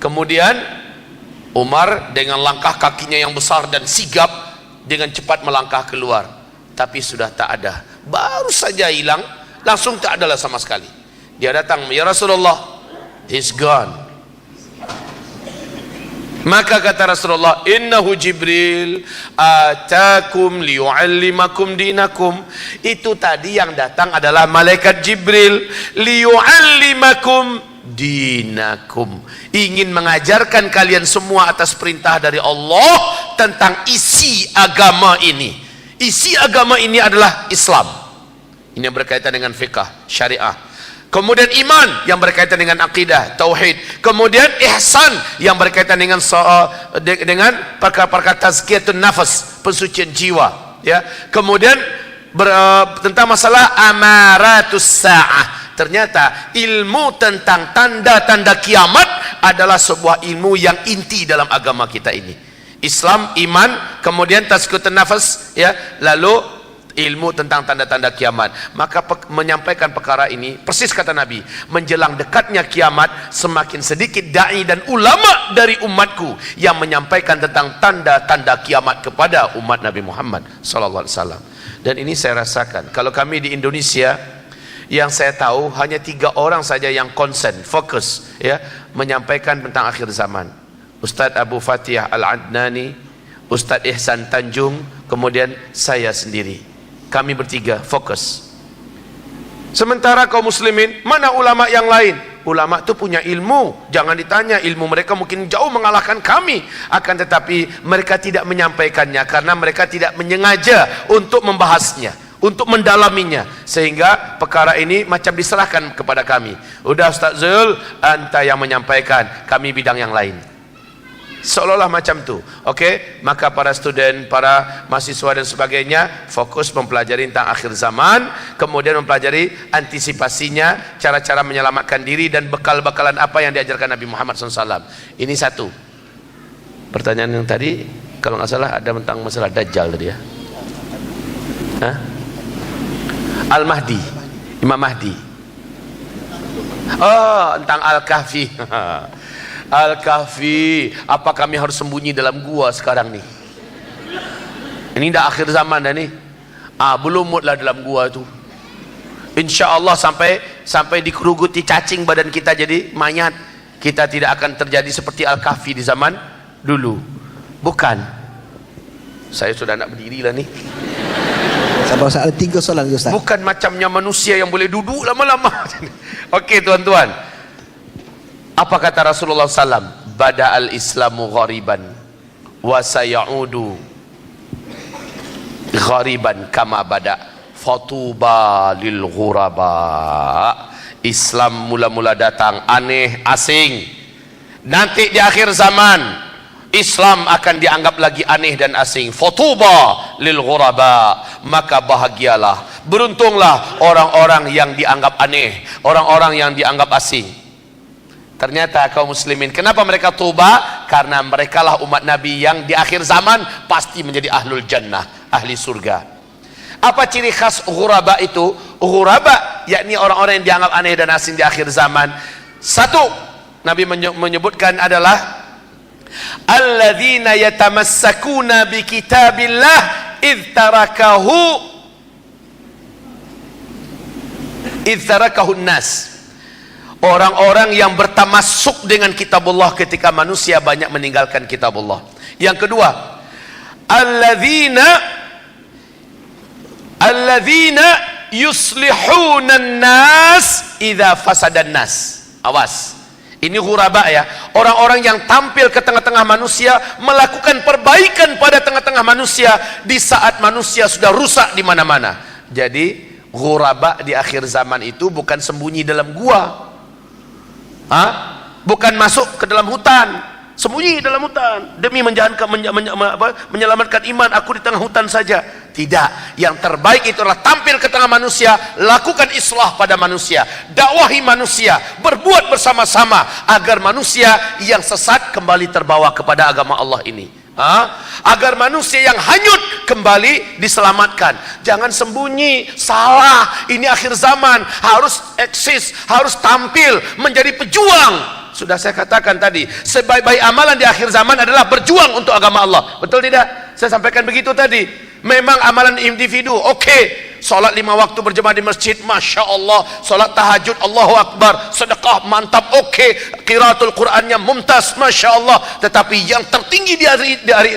Kemudian Umar dengan langkah kakinya yang besar dan sigap, dengan cepat melangkah keluar. Tapi sudah tak ada, baru saja hilang, langsung tak adalah sama sekali. Dia datang, ya Rasulullah, he's gone. Maka kata Rasulullah, innahu Jibril atakum liyu'allimakum dinakum. Itu tadi yang datang adalah malaikat Jibril, liyu'allimakum dinakum, ingin mengajarkan kalian semua atas perintah dari Allah tentang isi agama ini. Isi agama ini adalah Islam. Ini yang berkaitan dengan fiqh, syariah. Kemudian iman yang berkaitan dengan akidah, tauhid. Kemudian ihsan yang berkaitan dengan perkara-perkara tazkiyatun nafas, pensucian jiwa, ya. Kemudian tentang masalah amaratus sa'ah. Ternyata ilmu tentang tanda-tanda kiamat adalah sebuah ilmu yang inti dalam agama kita ini. Islam, iman, kemudian tazkiyatun nafas, ya, lalu ilmu tentang tanda-tanda kiamat. Maka menyampaikan perkara ini, persis kata Nabi, menjelang dekatnya kiamat, semakin sedikit da'i dan ulama dari umatku yang menyampaikan tentang tanda-tanda kiamat kepada umat Nabi Muhammad SAW. Dan ini saya rasakan, kalau kami di Indonesia, yang saya tahu hanya 3 orang saja yang konsen, fokus, ya, menyampaikan tentang akhir zaman. Ustaz Abu Fatih Al-Adnani, Ustaz Ihsan Tanjung, kemudian saya sendiri. Kami bertiga fokus. Sementara kaum muslimin, mana ulama yang lain? Ulama itu punya ilmu, jangan ditanya, ilmu mereka mungkin jauh mengalahkan kami. Akan tetapi mereka tidak menyampaikannya karena mereka tidak menyengaja untuk membahasnya, untuk mendalaminya, sehingga perkara ini macam diserahkan kepada kami. Udah Ustaz Zul, anta yang menyampaikan, kami bidang yang lain. seolah-olah macam tu. Okey, maka para student, para mahasiswa dan sebagainya fokus mempelajari tentang akhir zaman, kemudian mempelajari antisipasinya, cara-cara menyelamatkan diri dan bekal-bekalan apa yang diajarkan Nabi Muhammad SAW. Ini satu. Pertanyaan yang tadi kalau nggak salah ada tentang masalah Dajjal tadi ya. Hah? Al-Mahdi, Imam Mahdi. Oh, tentang Al-Kahfi. Al-Kahfi, apa kami harus sembunyi dalam gua sekarang nih? Ini dah akhir zaman dah nih. Belum mutlah dalam gua tu. InsyaAllah sampai dikeruguti cacing badan kita jadi mayat, kita tidak akan terjadi seperti Al-Kahfi di zaman dulu. Bukan. Saya sudah nak berdiri lah nih.
Sabar, ada 3 soalan lagi Ustaz.
Bukan macamnya manusia yang boleh duduk lama-lama. Okey tuan-tuan, apa kata Rasulullah SAW? Bada al-Islamu ghariban wa sayaudu ghariban kama bada fatuba lil ghuraba. Islam mula-mula datang aneh, asing. Nanti di akhir zaman Islam akan dianggap lagi aneh dan asing. Fatuba lil ghuraba, maka bahagialah, beruntunglah orang-orang yang dianggap aneh, orang-orang yang dianggap asing. Ternyata kaum muslimin, kenapa mereka tuba? Karena merekalah umat Nabi yang di akhir zaman pasti menjadi ahlul jannah, ahli surga. Apa ciri khas ghuraba itu? Ghuraba yakni orang-orang yang dianggap aneh dan asing di akhir zaman. Satu, Nabi menyebutkan adalah alladzina yatamassakuna bi kitabillah idh tarakahu nas. Orang-orang yang bertamasuk dengan kitabullah ketika manusia banyak meninggalkan kitabullah. Yang kedua, alladzina yuslihuna nas idza fasadan nas. Awas, ini ghuraba ya, orang-orang yang tampil ke tengah-tengah manusia, melakukan perbaikan pada tengah-tengah manusia di saat manusia sudah rusak di mana-mana. Jadi ghuraba di akhir zaman itu bukan sembunyi dalam gua, bukan masuk ke dalam hutan, sembunyi dalam hutan demi menyelamatkan iman, aku di tengah hutan saja. Tidak, yang terbaik itu adalah tampil ke tengah manusia, lakukan islah pada manusia, dakwahi manusia, berbuat bersama-sama agar manusia yang sesat kembali terbawa kepada agama Allah ini, agar manusia yang hanyut kembali diselamatkan. Jangan sembunyi, salah, ini akhir zaman, harus eksis, harus tampil menjadi pejuang. Sudah saya katakan tadi, sebaik-baik amalan di akhir zaman adalah berjuang untuk agama Allah. Betul tidak? Saya sampaikan begitu tadi. Memang amalan individu, okey. Solat 5 waktu berjemaah di masjid, Masya Allah. Solat tahajud, Allahu Akbar. Sedekah, mantap, okey. Qiraatul Qurannya mumtaz, Masya Allah. Tetapi yang tertinggi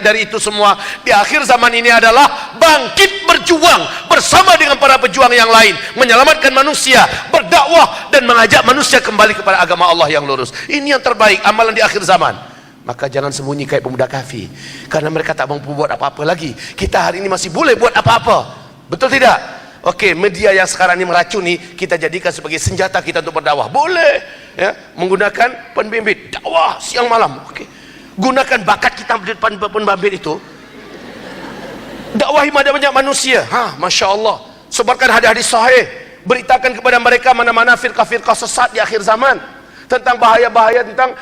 dari itu semua di akhir zaman ini adalah bangkit berjuang bersama dengan para pejuang yang lain, menyelamatkan manusia, berdakwah dan mengajak manusia kembali kepada agama Allah yang lurus. Ini yang terbaik amalan di akhir zaman. Maka jangan sembunyi kayak pemuda Kahfi, karena mereka tak mampu buat apa-apa lagi. Kita hari ini masih boleh buat apa-apa. Betul tidak? Okey, media yang sekarang ini meracuni, kita jadikan sebagai senjata kita untuk berdakwah. Boleh ya, menggunakan penbimbit dakwah siang malam. Okey, gunakan bakat kita di depan penbimbit itu, dakwahi banyak manusia. Masya Allah, sebarkan hadis-hadis sahih, beritakan kepada mereka mana-mana firqah-firqah sesat di akhir zaman, tentang bahaya-bahaya, tentang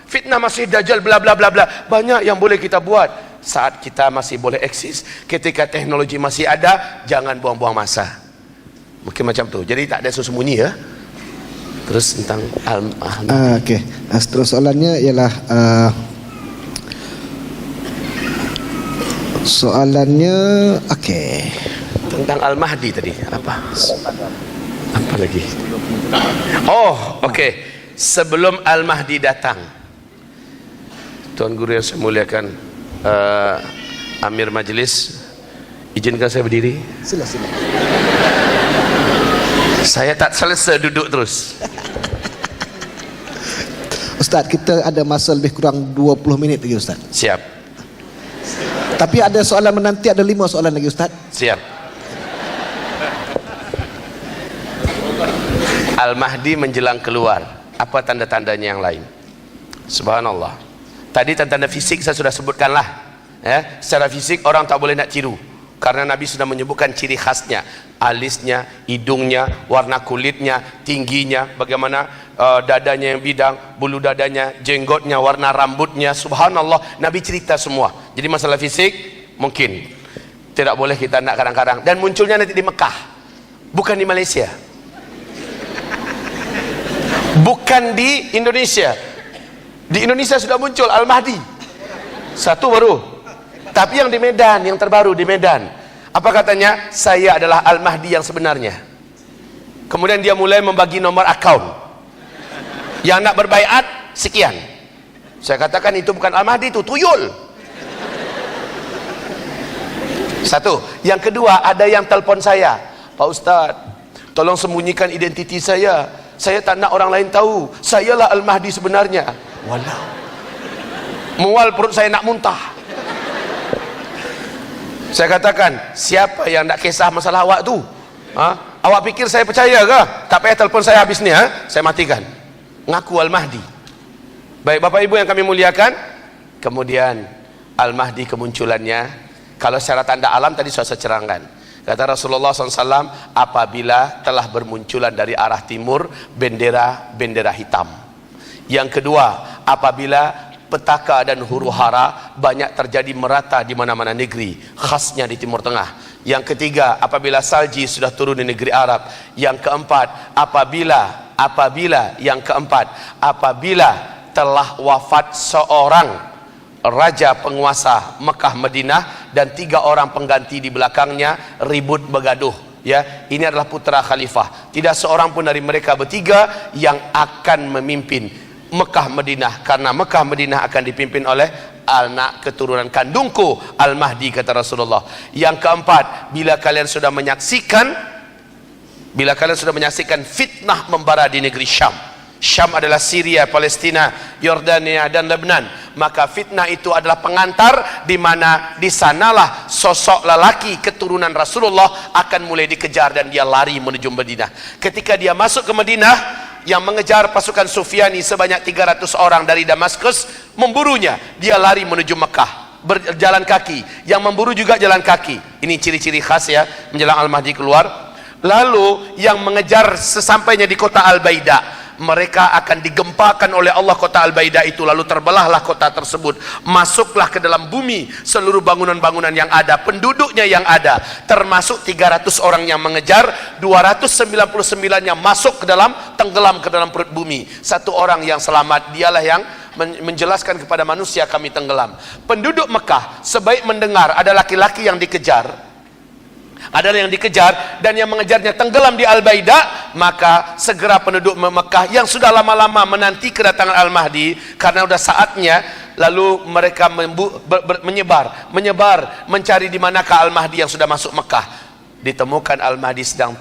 fitnah masih dajjal, bla bla bla bla. Banyak yang boleh kita buat saat kita masih boleh eksis. Ketika teknologi masih ada, jangan buang-buang masa. Mungkin macam tu. Jadi tak ada sembunyi ya. Terus tentang
okey. Terus soalannya ialah okey,
tentang Al-Mahdi tadi. Apa lagi? Oh, okey. Sebelum Al-Mahdi datang, Tuan Guru yang saya muliakan, Amir Majlis, izinkan saya berdiri.
Sila.
Saya tak selesa duduk terus.
Ustaz, kita ada masa lebih kurang 20 minit lagi Ustaz.
Siap.
Tapi ada soalan menanti, ada 5 soalan lagi Ustaz.
Siap. Al-Mahdi menjelang keluar, apa tanda-tandanya yang lain? Subhanallah. Tadi tanda fisik saya sudah sebutkanlah, ya. Secara fisik orang tak boleh nak tiru, karena Nabi sudah menyebutkan ciri khasnya, alisnya, hidungnya, warna kulitnya, tingginya, bagaimana dadanya yang bidang, bulu dadanya, jenggotnya, warna rambutnya. Subhanallah, Nabi cerita semua. Jadi masalah fisik mungkin tidak boleh kita nak kadang-kadang. Dan munculnya nanti di Mekah, bukan di Malaysia, bukan di Indonesia. Di Indonesia sudah muncul Al-Mahdi satu baru, tapi yang di Medan, yang terbaru di Medan. Apa katanya? Saya adalah Al-Mahdi yang sebenarnya. Kemudian dia mulai membagi nomor akaun, yang nak berbaiat sekian. Saya katakan itu bukan Al-Mahdi, itu tuyul. Satu. Yang kedua, ada yang telpon saya, Pak Ustadz, tolong sembunyikan identiti saya tak nak orang lain tahu, sayalah Al-Mahdi sebenarnya. Walau mual, perut saya nak muntah. Saya katakan, siapa yang nak kisah masalah awak tu? Awak pikir saya percaya ke? Tak payah telefon saya habis ni, saya matikan. Ngaku Al-Mahdi. Baik Bapak Ibu yang kami muliakan, kemudian Al-Mahdi kemunculannya, kalau secara tanda alam tadi sudah saya cerangkan. Kata Rasulullah SAW, apabila telah bermunculan dari arah timur bendera hitam. Yang kedua, apabila petaka dan huru hara banyak terjadi merata di mana-mana negeri, khasnya di Timur Tengah. Yang ketiga, apabila salji sudah turun di negeri Arab. Yang keempat, apabila telah wafat seorang raja penguasa Mekah Madinah dan 3 orang pengganti di belakangnya ribut begaduh, ya, ini adalah putra khalifah. Tidak seorang pun dari mereka bertiga yang akan memimpin Mekah Madinah, karena Mekah Madinah akan dipimpin oleh anak keturunan kandungku Al-Mahdi, kata Rasulullah. Yang keempat, bila kalian sudah menyaksikan fitnah membara di negeri Syam. Syam adalah Syria, Palestina, Yordania dan Lebanon. Maka fitnah itu adalah pengantar, di mana di sanalah sosok lelaki keturunan Rasulullah akan mulai dikejar dan dia lari menuju Madinah. Ketika dia masuk ke Madinah, yang mengejar pasukan Sufyani sebanyak 300 orang dari Damaskus memburunya. Dia lari menuju Mekah berjalan kaki, yang memburu juga jalan kaki. Ini ciri-ciri khas, ya, menjelang Al-Mahdi keluar. Lalu yang mengejar sesampainya di kota Al-Baida, mereka akan digempakan oleh Allah kota Al-Baida itu, lalu terbelahlah kota tersebut, masuklah ke dalam bumi seluruh bangunan-bangunan yang ada, penduduknya yang ada, termasuk 300 orang yang mengejar, 299-nya masuk ke dalam, tenggelam ke dalam perut bumi. 1 orang yang selamat, dialah yang menjelaskan kepada manusia, kami tenggelam. Penduduk Mekah sebaik mendengar ada laki-laki yang dikejar, dan yang mengejarnya tenggelam di Al-Baida, maka segera penduduk Mekah yang sudah lama-lama menanti kedatangan Al-Mahdi, karena sudah saatnya, lalu mereka menyebar mencari di manakah Al-Mahdi yang sudah masuk Mekah. Ditemukan Al-Mahdi sedang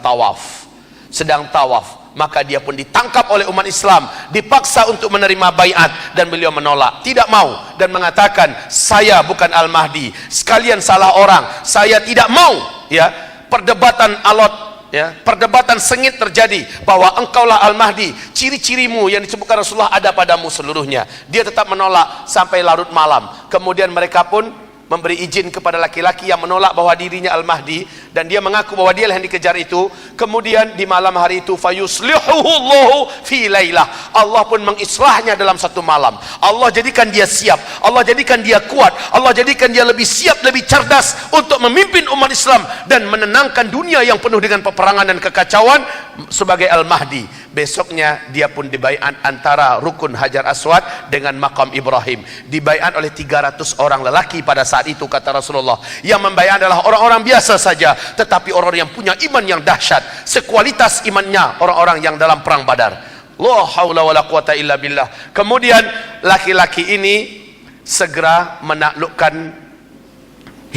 tawaf, maka dia pun ditangkap oleh umat Islam, dipaksa untuk menerima baiat, dan beliau menolak, tidak mau, dan mengatakan, saya bukan Al-Mahdi, sekalian salah orang, saya tidak mau. Ya, perdebatan alot, ya, perdebatan sengit terjadi bahwa engkaulah Al-Mahdi, ciri-cirimu yang disebutkan Rasulullah ada padamu seluruhnya. Dia tetap menolak sampai larut malam. Kemudian mereka pun memberi izin kepada laki-laki yang menolak bahwa dirinya Al-Mahdi, dan dia mengaku bahwa dia yang dikejar itu. Kemudian di malam hari itu, fayuslihuhullahu fi lailah, Allah pun mengislahnya dalam satu malam. Allah jadikan dia siap, Allah jadikan dia kuat, Allah jadikan dia lebih siap, lebih cerdas untuk memimpin umat Islam dan menenangkan dunia yang penuh dengan peperangan dan kekacauan sebagai Al-Mahdi. Besoknya dia pun dibaiat antara Rukun Hajar Aswad dengan Maqam Ibrahim, dibaiat oleh 300 orang lelaki pada saat itu, kata Rasulullah. Yang membaiat adalah orang-orang biasa saja, tetapi orang yang punya iman yang dahsyat, sekualitas imannya orang-orang yang dalam perang Badar. La haula wala quwata illa billah. Kemudian laki-laki ini segera menaklukkan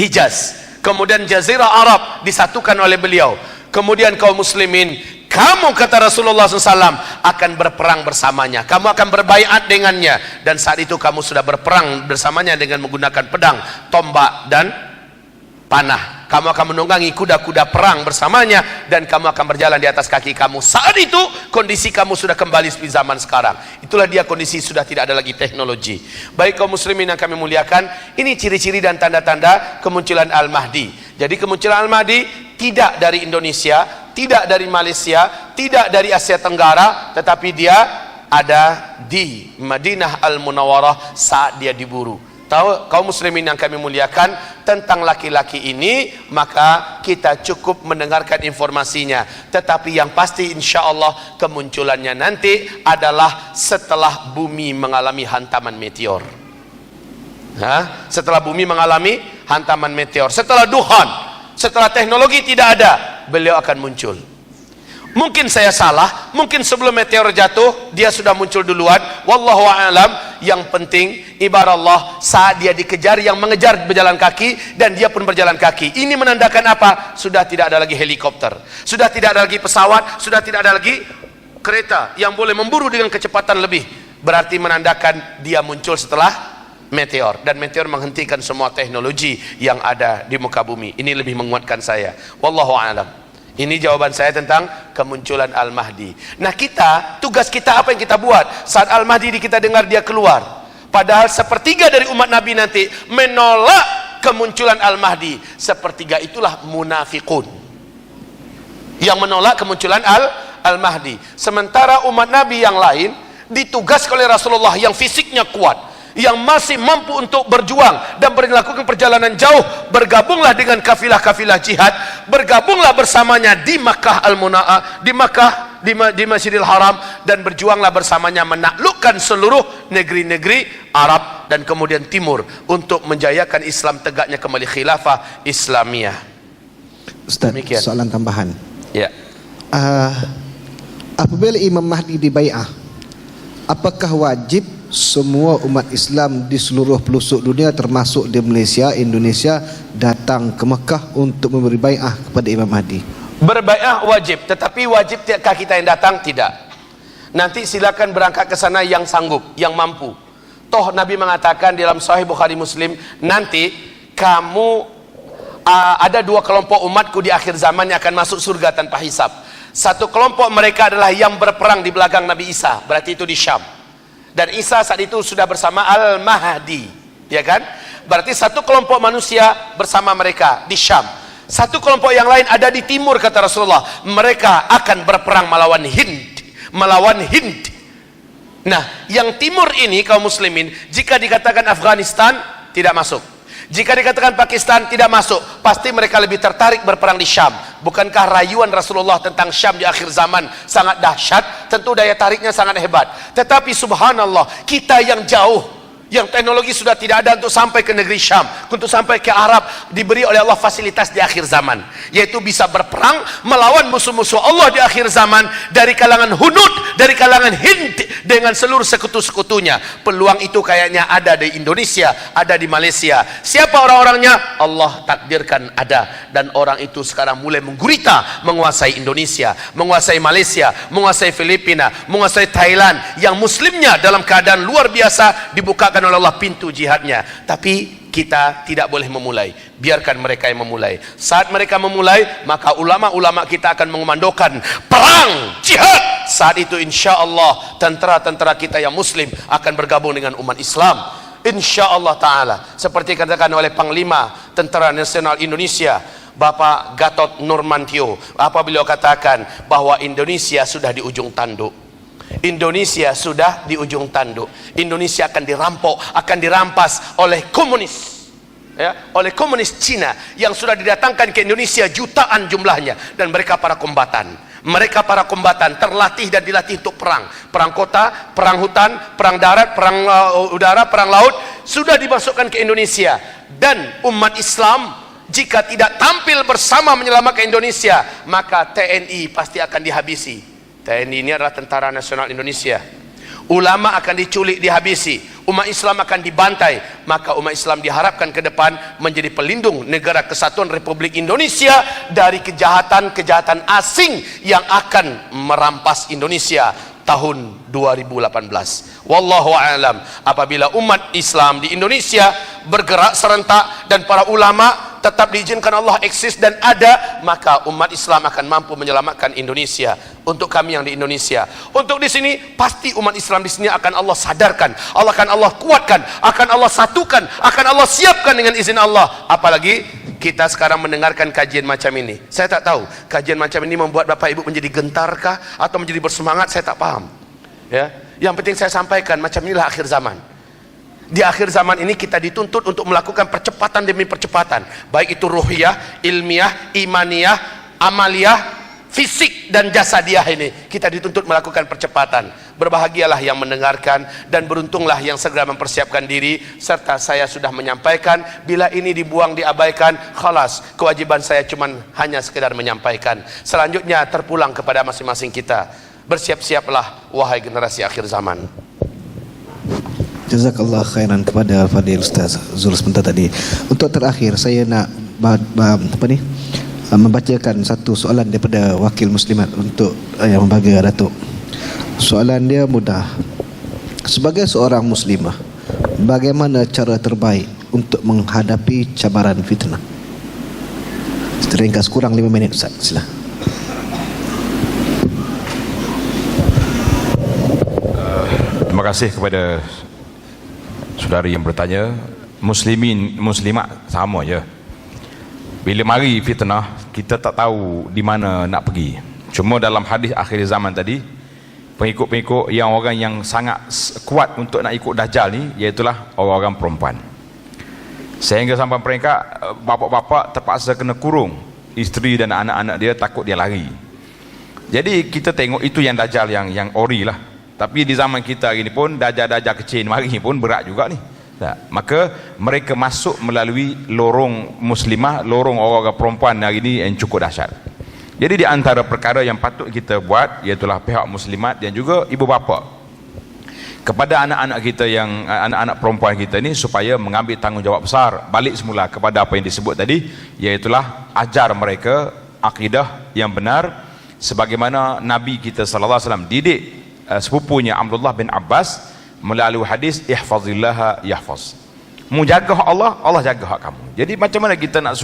Hijaz, kemudian Jazirah Arab disatukan oleh beliau. Kemudian kaum muslimin, kamu, kata Rasulullah SAW, akan berperang bersamanya, kamu akan berbaiat dengannya, dan saat itu kamu sudah berperang bersamanya dengan menggunakan pedang, tombak dan panah. Kamu akan menunggangi kuda-kuda perang bersamanya, dan kamu akan berjalan di atas kaki kamu. Saat itu kondisi kamu sudah kembali seperti zaman sekarang. Itulah dia kondisi, sudah tidak ada lagi teknologi. Baik kaum muslimin yang kami muliakan, ini ciri-ciri dan tanda-tanda kemunculan Al-Mahdi. Jadi kemunculan Al-Mahdi tidak dari Indonesia, tidak dari Malaysia, tidak dari Asia Tenggara, tetapi dia ada di Madinah Al-Munawwarah saat dia diburu. Tahu kaum muslimin yang kami muliakan, tentang laki-laki ini maka kita cukup mendengarkan informasinya, tetapi yang pasti insya-Allah kemunculannya nanti adalah setelah bumi mengalami hantaman meteor. Setelah bumi mengalami hantaman meteor, setelah duhan, setelah teknologi tidak ada, beliau akan muncul. Mungkin saya salah, mungkin sebelum meteor jatuh dia sudah muncul duluan, wallahu a'lam. Yang penting ibarat Allah, saat dia dikejar, yang mengejar berjalan kaki dan dia pun berjalan kaki. Ini menandakan apa? Sudah tidak ada lagi helikopter, sudah tidak ada lagi pesawat, sudah tidak ada lagi kereta yang boleh memburu dengan kecepatan lebih. Berarti menandakan dia muncul setelah meteor, dan meteor menghentikan semua teknologi yang ada di muka bumi. Ini lebih menguatkan saya, wallahu a'lam. Ini jawaban saya tentang kemunculan Al-Mahdi. Nah kita, tugas kita apa yang kita buat saat Al-Mahdi kita dengar dia keluar? Padahal sepertiga dari umat Nabi nanti menolak kemunculan Al-Mahdi. Sepertiga itulah munafikun yang menolak kemunculan Al-Mahdi. Sementara umat Nabi yang lain ditugaskan oleh Rasulullah yang fisiknya kuat, yang masih mampu untuk berjuang dan melakukan perjalanan jauh, bergabunglah dengan kafilah-kafilah jihad, bergabunglah bersamanya di Makkah Al-Muna'ah, di Makkah, di Masjidil Haram, dan berjuanglah bersamanya menaklukkan seluruh negeri-negeri Arab dan kemudian Timur untuk menjayakan Islam, tegaknya kembali khilafah Islamiyah.
Ustaz,
demikian.
Soalan tambahan.
Ya.
Apabila Imam Mahdi dibai'ah, apakah wajib semua umat Islam di seluruh pelosok dunia termasuk di Malaysia, Indonesia datang ke Mekah untuk memberi bai'ah kepada Imam Mahdi?
Berbai'ah wajib, tetapi wajib tidakkah kita yang datang? Tidak. Nanti silakan berangkat ke sana yang sanggup, yang mampu. Toh Nabi mengatakan dalam Sahih Bukhari Muslim, nanti kamu ada dua kelompok umatku di akhir zaman yang akan masuk surga tanpa hisab. Satu kelompok mereka adalah yang berperang di belakang Nabi Isa, berarti itu di Syam. Dan Isa saat itu sudah bersama Al-Mahdi, ya kan? Berarti satu kelompok manusia bersama mereka di Syam. Satu kelompok yang lain ada di timur, kata Rasulullah. Mereka akan berperang melawan Hind. Nah, yang timur ini kaum muslimin, jika dikatakan Afghanistan tidak masuk, jika dikatakan Pakistan tidak masuk, pasti mereka lebih tertarik berperang di Syam. Bukankah rayuan Rasulullah tentang Syam di akhir zaman sangat dahsyat? Tentu daya tariknya sangat hebat. Tetapi subhanallah, kita yang jauh, yang teknologi sudah tidak ada untuk sampai ke negeri Syam, untuk sampai ke Arab, diberi oleh Allah fasilitas di akhir zaman, yaitu bisa berperang melawan musuh-musuh Allah di akhir zaman, dari kalangan Hunud, dari kalangan Hind, dengan seluruh sekutu-sekutunya. Peluang itu kayaknya ada di Indonesia, ada di Malaysia. Siapa orang-orangnya? Allah takdirkan ada, dan orang itu sekarang mulai menggurita menguasai Indonesia, menguasai Malaysia, menguasai Filipina, menguasai Thailand, yang muslimnya dalam keadaan luar biasa dibukakan oleh Allah pintu jihadnya. Tapi kita tidak boleh memulai, biarkan mereka yang memulai. Saat mereka memulai, maka ulama-ulama kita akan mengomandokan perang jihad. Saat itu insya Allah tentara-tentara kita yang muslim akan bergabung dengan umat Islam, insya Allah ta'ala. Seperti katakan oleh Panglima Tentara Nasional Indonesia, Bapak Gatot Nurmantio, apa beliau katakan? Bahwa Indonesia sudah di ujung tanduk. Indonesia sudah di ujung tanduk. Indonesia akan dirampok, akan dirampas oleh komunis, ya, oleh komunis Cina yang sudah didatangkan ke Indonesia jutaan jumlahnya, dan mereka para kombatan. Mereka para kombatan terlatih dan dilatih untuk perang, perang kota, perang hutan, perang darat, perang udara, perang laut, sudah dimasukkan ke Indonesia. Dan umat Islam jika tidak tampil bersama menyelamatkan Indonesia, maka TNI pasti akan dihabisi. TNI ini adalah Tentara Nasional Indonesia. Ulama akan diculik, dihabisi. Umat Islam akan dibantai. Maka umat Islam diharapkan ke depan menjadi pelindung negara kesatuan Republik Indonesia dari kejahatan-kejahatan asing yang akan merampas Indonesia tahun 2018. Wallahu a'lam. Apabila umat Islam di Indonesia bergerak serentak dan para ulama tetap diizinkan Allah eksis dan ada, maka umat Islam akan mampu menyelamatkan Indonesia. Untuk kami yang di Indonesia, untuk di sini, pasti umat Islam di sini akan Allah sadarkan, akan Allah kuatkan, akan Allah satukan, akan Allah siapkan dengan izin Allah. Apalagi kita sekarang mendengarkan kajian macam ini. Saya tak tahu kajian macam ini membuat Bapak Ibu menjadi gentarkah atau menjadi bersemangat, saya tak paham. Ya, yang penting saya sampaikan, macam inilah akhir zaman. Di akhir zaman ini kita dituntut untuk melakukan percepatan demi percepatan, baik itu ruhiyah, ilmiah, imaniyah, amaliyah, fisik dan jasadiah. Ini kita dituntut melakukan percepatan. Berbahagialah yang mendengarkan dan beruntunglah yang segera mempersiapkan diri. Serta saya sudah menyampaikan, bila ini dibuang, diabaikan, khalas, kewajiban saya cuma hanya sekedar menyampaikan. Selanjutnya terpulang kepada masing-masing kita. Bersiap-siaplah wahai generasi akhir zaman.
Jazakallah khairan kepada Fadil Ustaz Zul sebentar tadi. Untuk terakhir saya nak membacakan satu soalan daripada wakil muslimat untuk yang membaga Datuk. Soalan dia mudah. Sebagai seorang muslimah, bagaimana cara terbaik untuk menghadapi cabaran fitnah? Ringkas, kurang 5 minit Ustaz, sila.
Terima kasih kepada saudari yang bertanya. Muslimin, muslimat sama je. Bila mari fitnah, kita tak tahu di mana nak pergi. Cuma dalam hadis akhir zaman tadi, pengikut-pengikut yang orang yang sangat kuat untuk nak ikut Dajjal ni, iaitulah orang-orang perempuan. Sehingga sampai peringkat bapa-bapa terpaksa kena kurung isteri dan anak-anak dia, takut dia lari. Jadi kita tengok itu yang Dajjal yang ori lah. Tapi di zaman kita hari ni pun Dajjal-Dajjal kecil mari pun berat juga ni. Maka mereka masuk melalui lorong muslimah, lorong orang-orang perempuan hari ni yang cukup dahsyat. Jadi di antara perkara yang patut kita buat, iaitulah pihak muslimat dan juga ibu bapa kepada anak-anak kita, yang anak-anak perempuan kita ni, supaya mengambil tanggungjawab besar. Balik semula kepada apa yang disebut tadi, iaitulah ajar mereka akidah yang benar, sebagaimana Nabi kita sallallahu alaihi wasallam didik sepupunya Abdullah bin Abbas melalui hadis ihfazillaha yahfaz. Mu jaga hak Allah, Allah jaga hak kamu. Jadi macam mana kita nak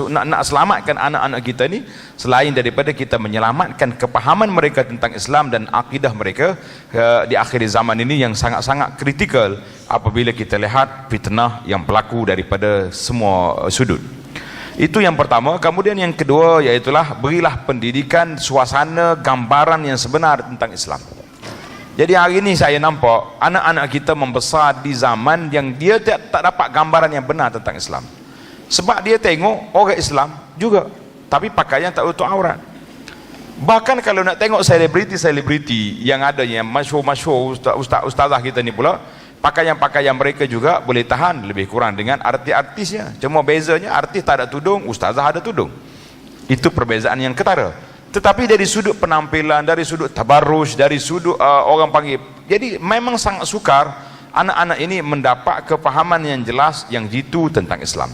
selamatkan anak-anak kita ni, selain daripada kita menyelamatkan kepahaman mereka tentang Islam dan akidah mereka di akhir zaman ini yang sangat-sangat kritikal apabila kita lihat fitnah yang berlaku daripada semua sudut. Itu yang pertama. Kemudian yang kedua, iaitulah berilah pendidikan suasana gambaran yang sebenar tentang Islam. Jadi hari ini saya nampak anak-anak kita membesar di zaman yang dia tak dapat gambaran yang benar tentang Islam. Sebab dia tengok orang Islam juga, tapi pakaian tak tutup aurat. Bahkan kalau nak tengok selebriti-selebriti yang ada, yang masyhur-masyhur, ustazah kita ni pula, pakaian-pakaian mereka juga boleh tahan lebih kurang dengan artis-artisnya. Cuma bezanya artis tak ada tudung, ustazah ada tudung. Itu perbezaan yang ketara. Tetapi dari sudut penampilan, dari sudut tabarruj, dari sudut orang panggil, jadi memang sangat sukar anak-anak ini mendapat kepahaman yang jelas, yang jitu tentang Islam.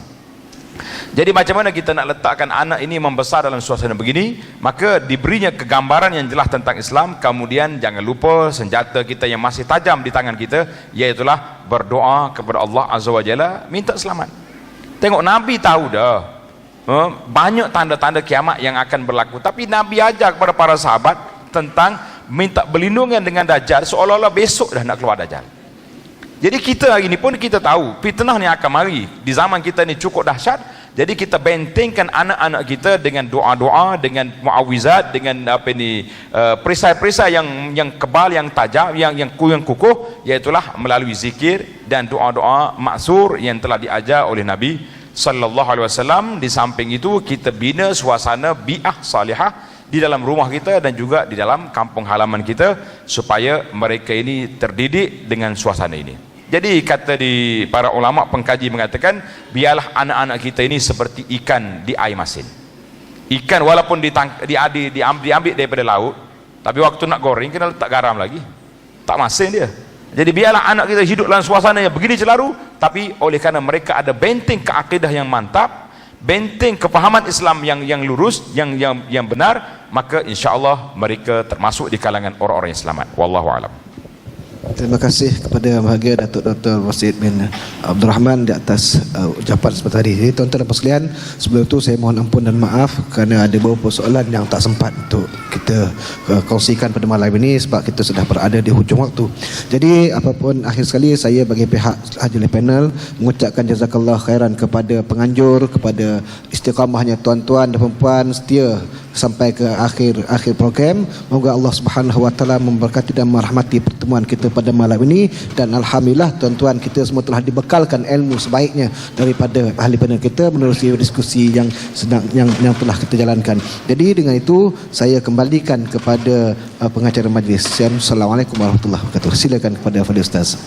Jadi macam mana kita nak letakkan anak ini membesar dalam suasana begini? Maka diberinya kegambaran yang jelas tentang Islam. Kemudian jangan lupa senjata kita yang masih tajam di tangan kita, iaitulah berdoa kepada Allah Azza wa Jalla, minta selamat. Tengok Nabi tahu dah banyak tanda-tanda kiamat yang akan berlaku, tapi Nabi ajar kepada para sahabat tentang minta berlindungan dengan Dajjal, seolah-olah besok dah nak keluar Dajjal. Jadi kita hari ini pun kita tahu fitnah ni akan mari. Di zaman kita ni cukup dahsyat. Jadi kita bentengkan anak-anak kita dengan doa-doa, dengan muawizat, dengan perisai-perisai yang kebal, yang tajam, yang kukuh, iaitulah melalui zikir dan doa-doa maksur yang telah diajar oleh Nabi sallallahu alaihi wasallam. Di samping itu kita bina suasana bi'ah salihah di dalam rumah kita dan juga di dalam kampung halaman kita, supaya mereka ini terdidik dengan suasana ini. Jadi kata di para ulama pengkaji mengatakan, biarlah anak-anak kita ini seperti ikan di air masin. Ikan walaupun diambil daripada laut, tapi waktu nak goreng kena letak garam lagi, tak masin dia. Jadi biarlah anak kita hidup dalam suasana yang begini celaru, tapi oleh kerana mereka ada benteng keakidah yang mantap, benteng kepahaman Islam yang lurus, yang benar, maka insya-Allah mereka termasuk di kalangan orang-orang yang selamat. Wallahu a'lam.
Terima kasih kepada bahagia Datuk Dr. Wasid bin Abdul Rahman di atas ucapan seperti tadi. Jadi tuan-tuan dan puan sekalian, sebelum itu saya mohon ampun dan maaf kerana ada beberapa soalan yang tak sempat untuk kita kongsikan pada malam ini sebab kita sudah berada di hujung waktu. Jadi apapun, akhir sekali saya bagi pihak Hajli Panel mengucapkan jazakallah khairan kepada penganjur, kepada istiqamahnya tuan-tuan dan puan-puan setia sampai ke akhir program. Moga Allah Subhanahu wa taala memberkati dan merahmati pertemuan kita pada malam ini, dan alhamdulillah tuan-tuan kita semua telah dibekalkan ilmu sebaiknya daripada ahli panel kita menerusi diskusi yang yang telah kita jalankan. Jadi dengan itu saya kembalikan kepada pengacara majlis. Assalamualaikum warahmatullahi wabarakatuh. Silakan kepada Fadil Ustaz.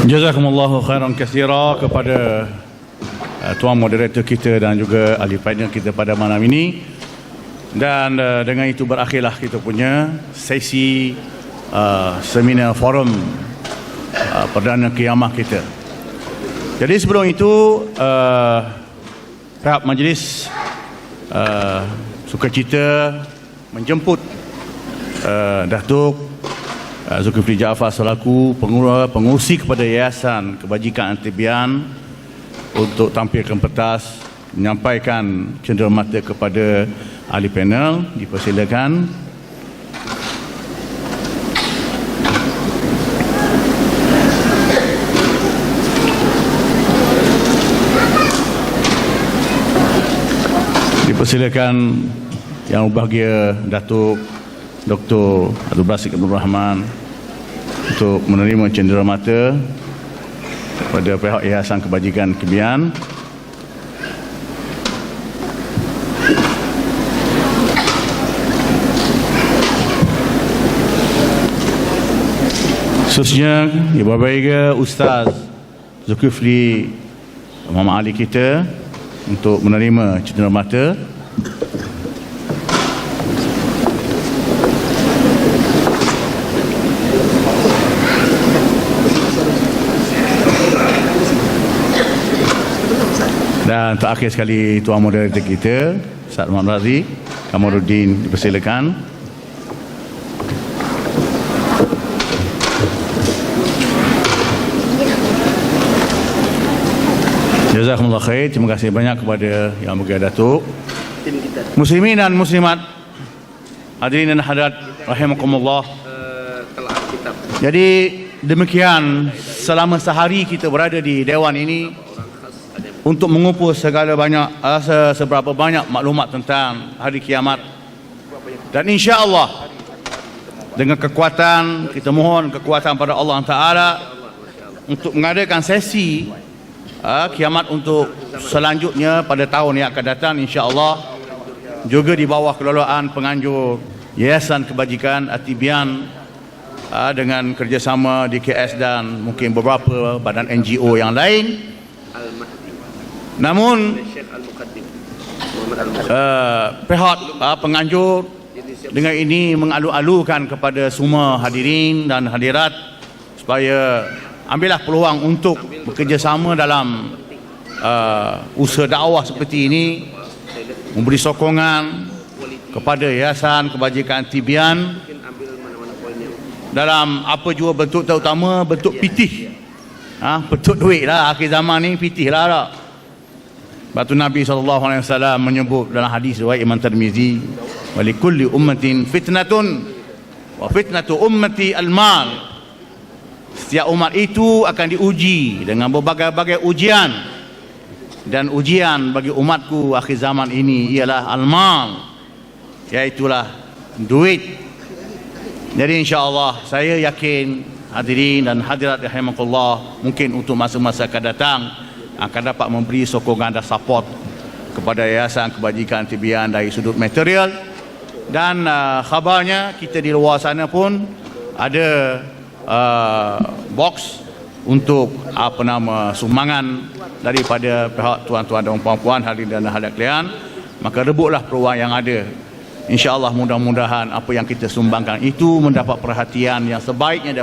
Jazakumullahu khairan katsira kepada tuan moderator kita dan juga ahli panel kita pada malam ini. Dan dengan itu berakhirlah kita punya sesi seminar forum Perdana Qiyamah kita. Jadi sebelum itu pihak majlis sukacita menjemput Datuk Zulkifli Jaafar selaku pengurusi kepada Yayasan Kebajikan Antibian untuk tampilkan pentas, menyampaikan cenderamata kepada ahli panel. Dipersilakan. Dipersilakan yang berbahagia Datuk Dr. Abdul Basit Abdul Rahman untuk menerima cenderamata pada pihak Yayasan Kebajikan Kibian. Khususnya Ibu Bahagia Ustaz Zulkifli Muhammad Ali kita untuk menerima cenderamata. Dan terakhir sekali tuan moderator kita Ustaz Muhammad Razi Kamaruddin, dipersilakan. Jazakumullah khair. Terima kasih banyak kepada yang berbahagia Datuk, muslimin dan muslimat, hadirin dan hadirat rahimakumullah. Jadi demikian selama sehari kita berada di dewan ini untuk mengumpul seberapa banyak maklumat tentang hari kiamat. Dan insya-Allah dengan kekuatan, kita mohon kekuatan pada Allah Taala untuk mengadakan sesi kiamat untuk selanjutnya pada tahun yang akan datang, insya-Allah, juga di bawah kelolaan penganjur Yayasan Kebajikan Atibian dengan kerjasama DKS dan mungkin beberapa badan NGO yang lain. Namun pihak penganjur dengan ini mengalu-alukan kepada semua hadirin dan hadirat supaya ambillah peluang untuk bekerjasama dalam usaha dakwah seperti ini, memberi sokongan kepada Yayasan Kebajikan Tibian dalam apa jua bentuk, terutama bentuk pitih, bentuk duit lah. Akhir zaman ni pitih lah tak? Batu Nabi SAW menyebut dalam hadis riwayat Imam Tirmizi, wa likulli ummatin fitnatun wa fitnatu ummati al-mal. Setiap umat itu akan diuji dengan berbagai-bagai ujian, dan ujian bagi umatku akhir zaman ini ialah al-mal, iaitulah duit. Jadi insya-Allah saya yakin hadirin dan hadirat rahimakumullah, mungkin untuk masa-masa akan datang akan dapat memberi sokongan dan support kepada Yayasan Kebajikan Tibian dari sudut material. Dan khabarnya kita di luar sana pun ada box untuk sumbangan daripada pihak tuan-tuan dan puan-puan, hadirin dan hadirat sekalian. Maka rebutlah peluang yang ada. InsyaAllah mudah-mudahan apa yang kita sumbangkan itu mendapat perhatian yang sebaiknya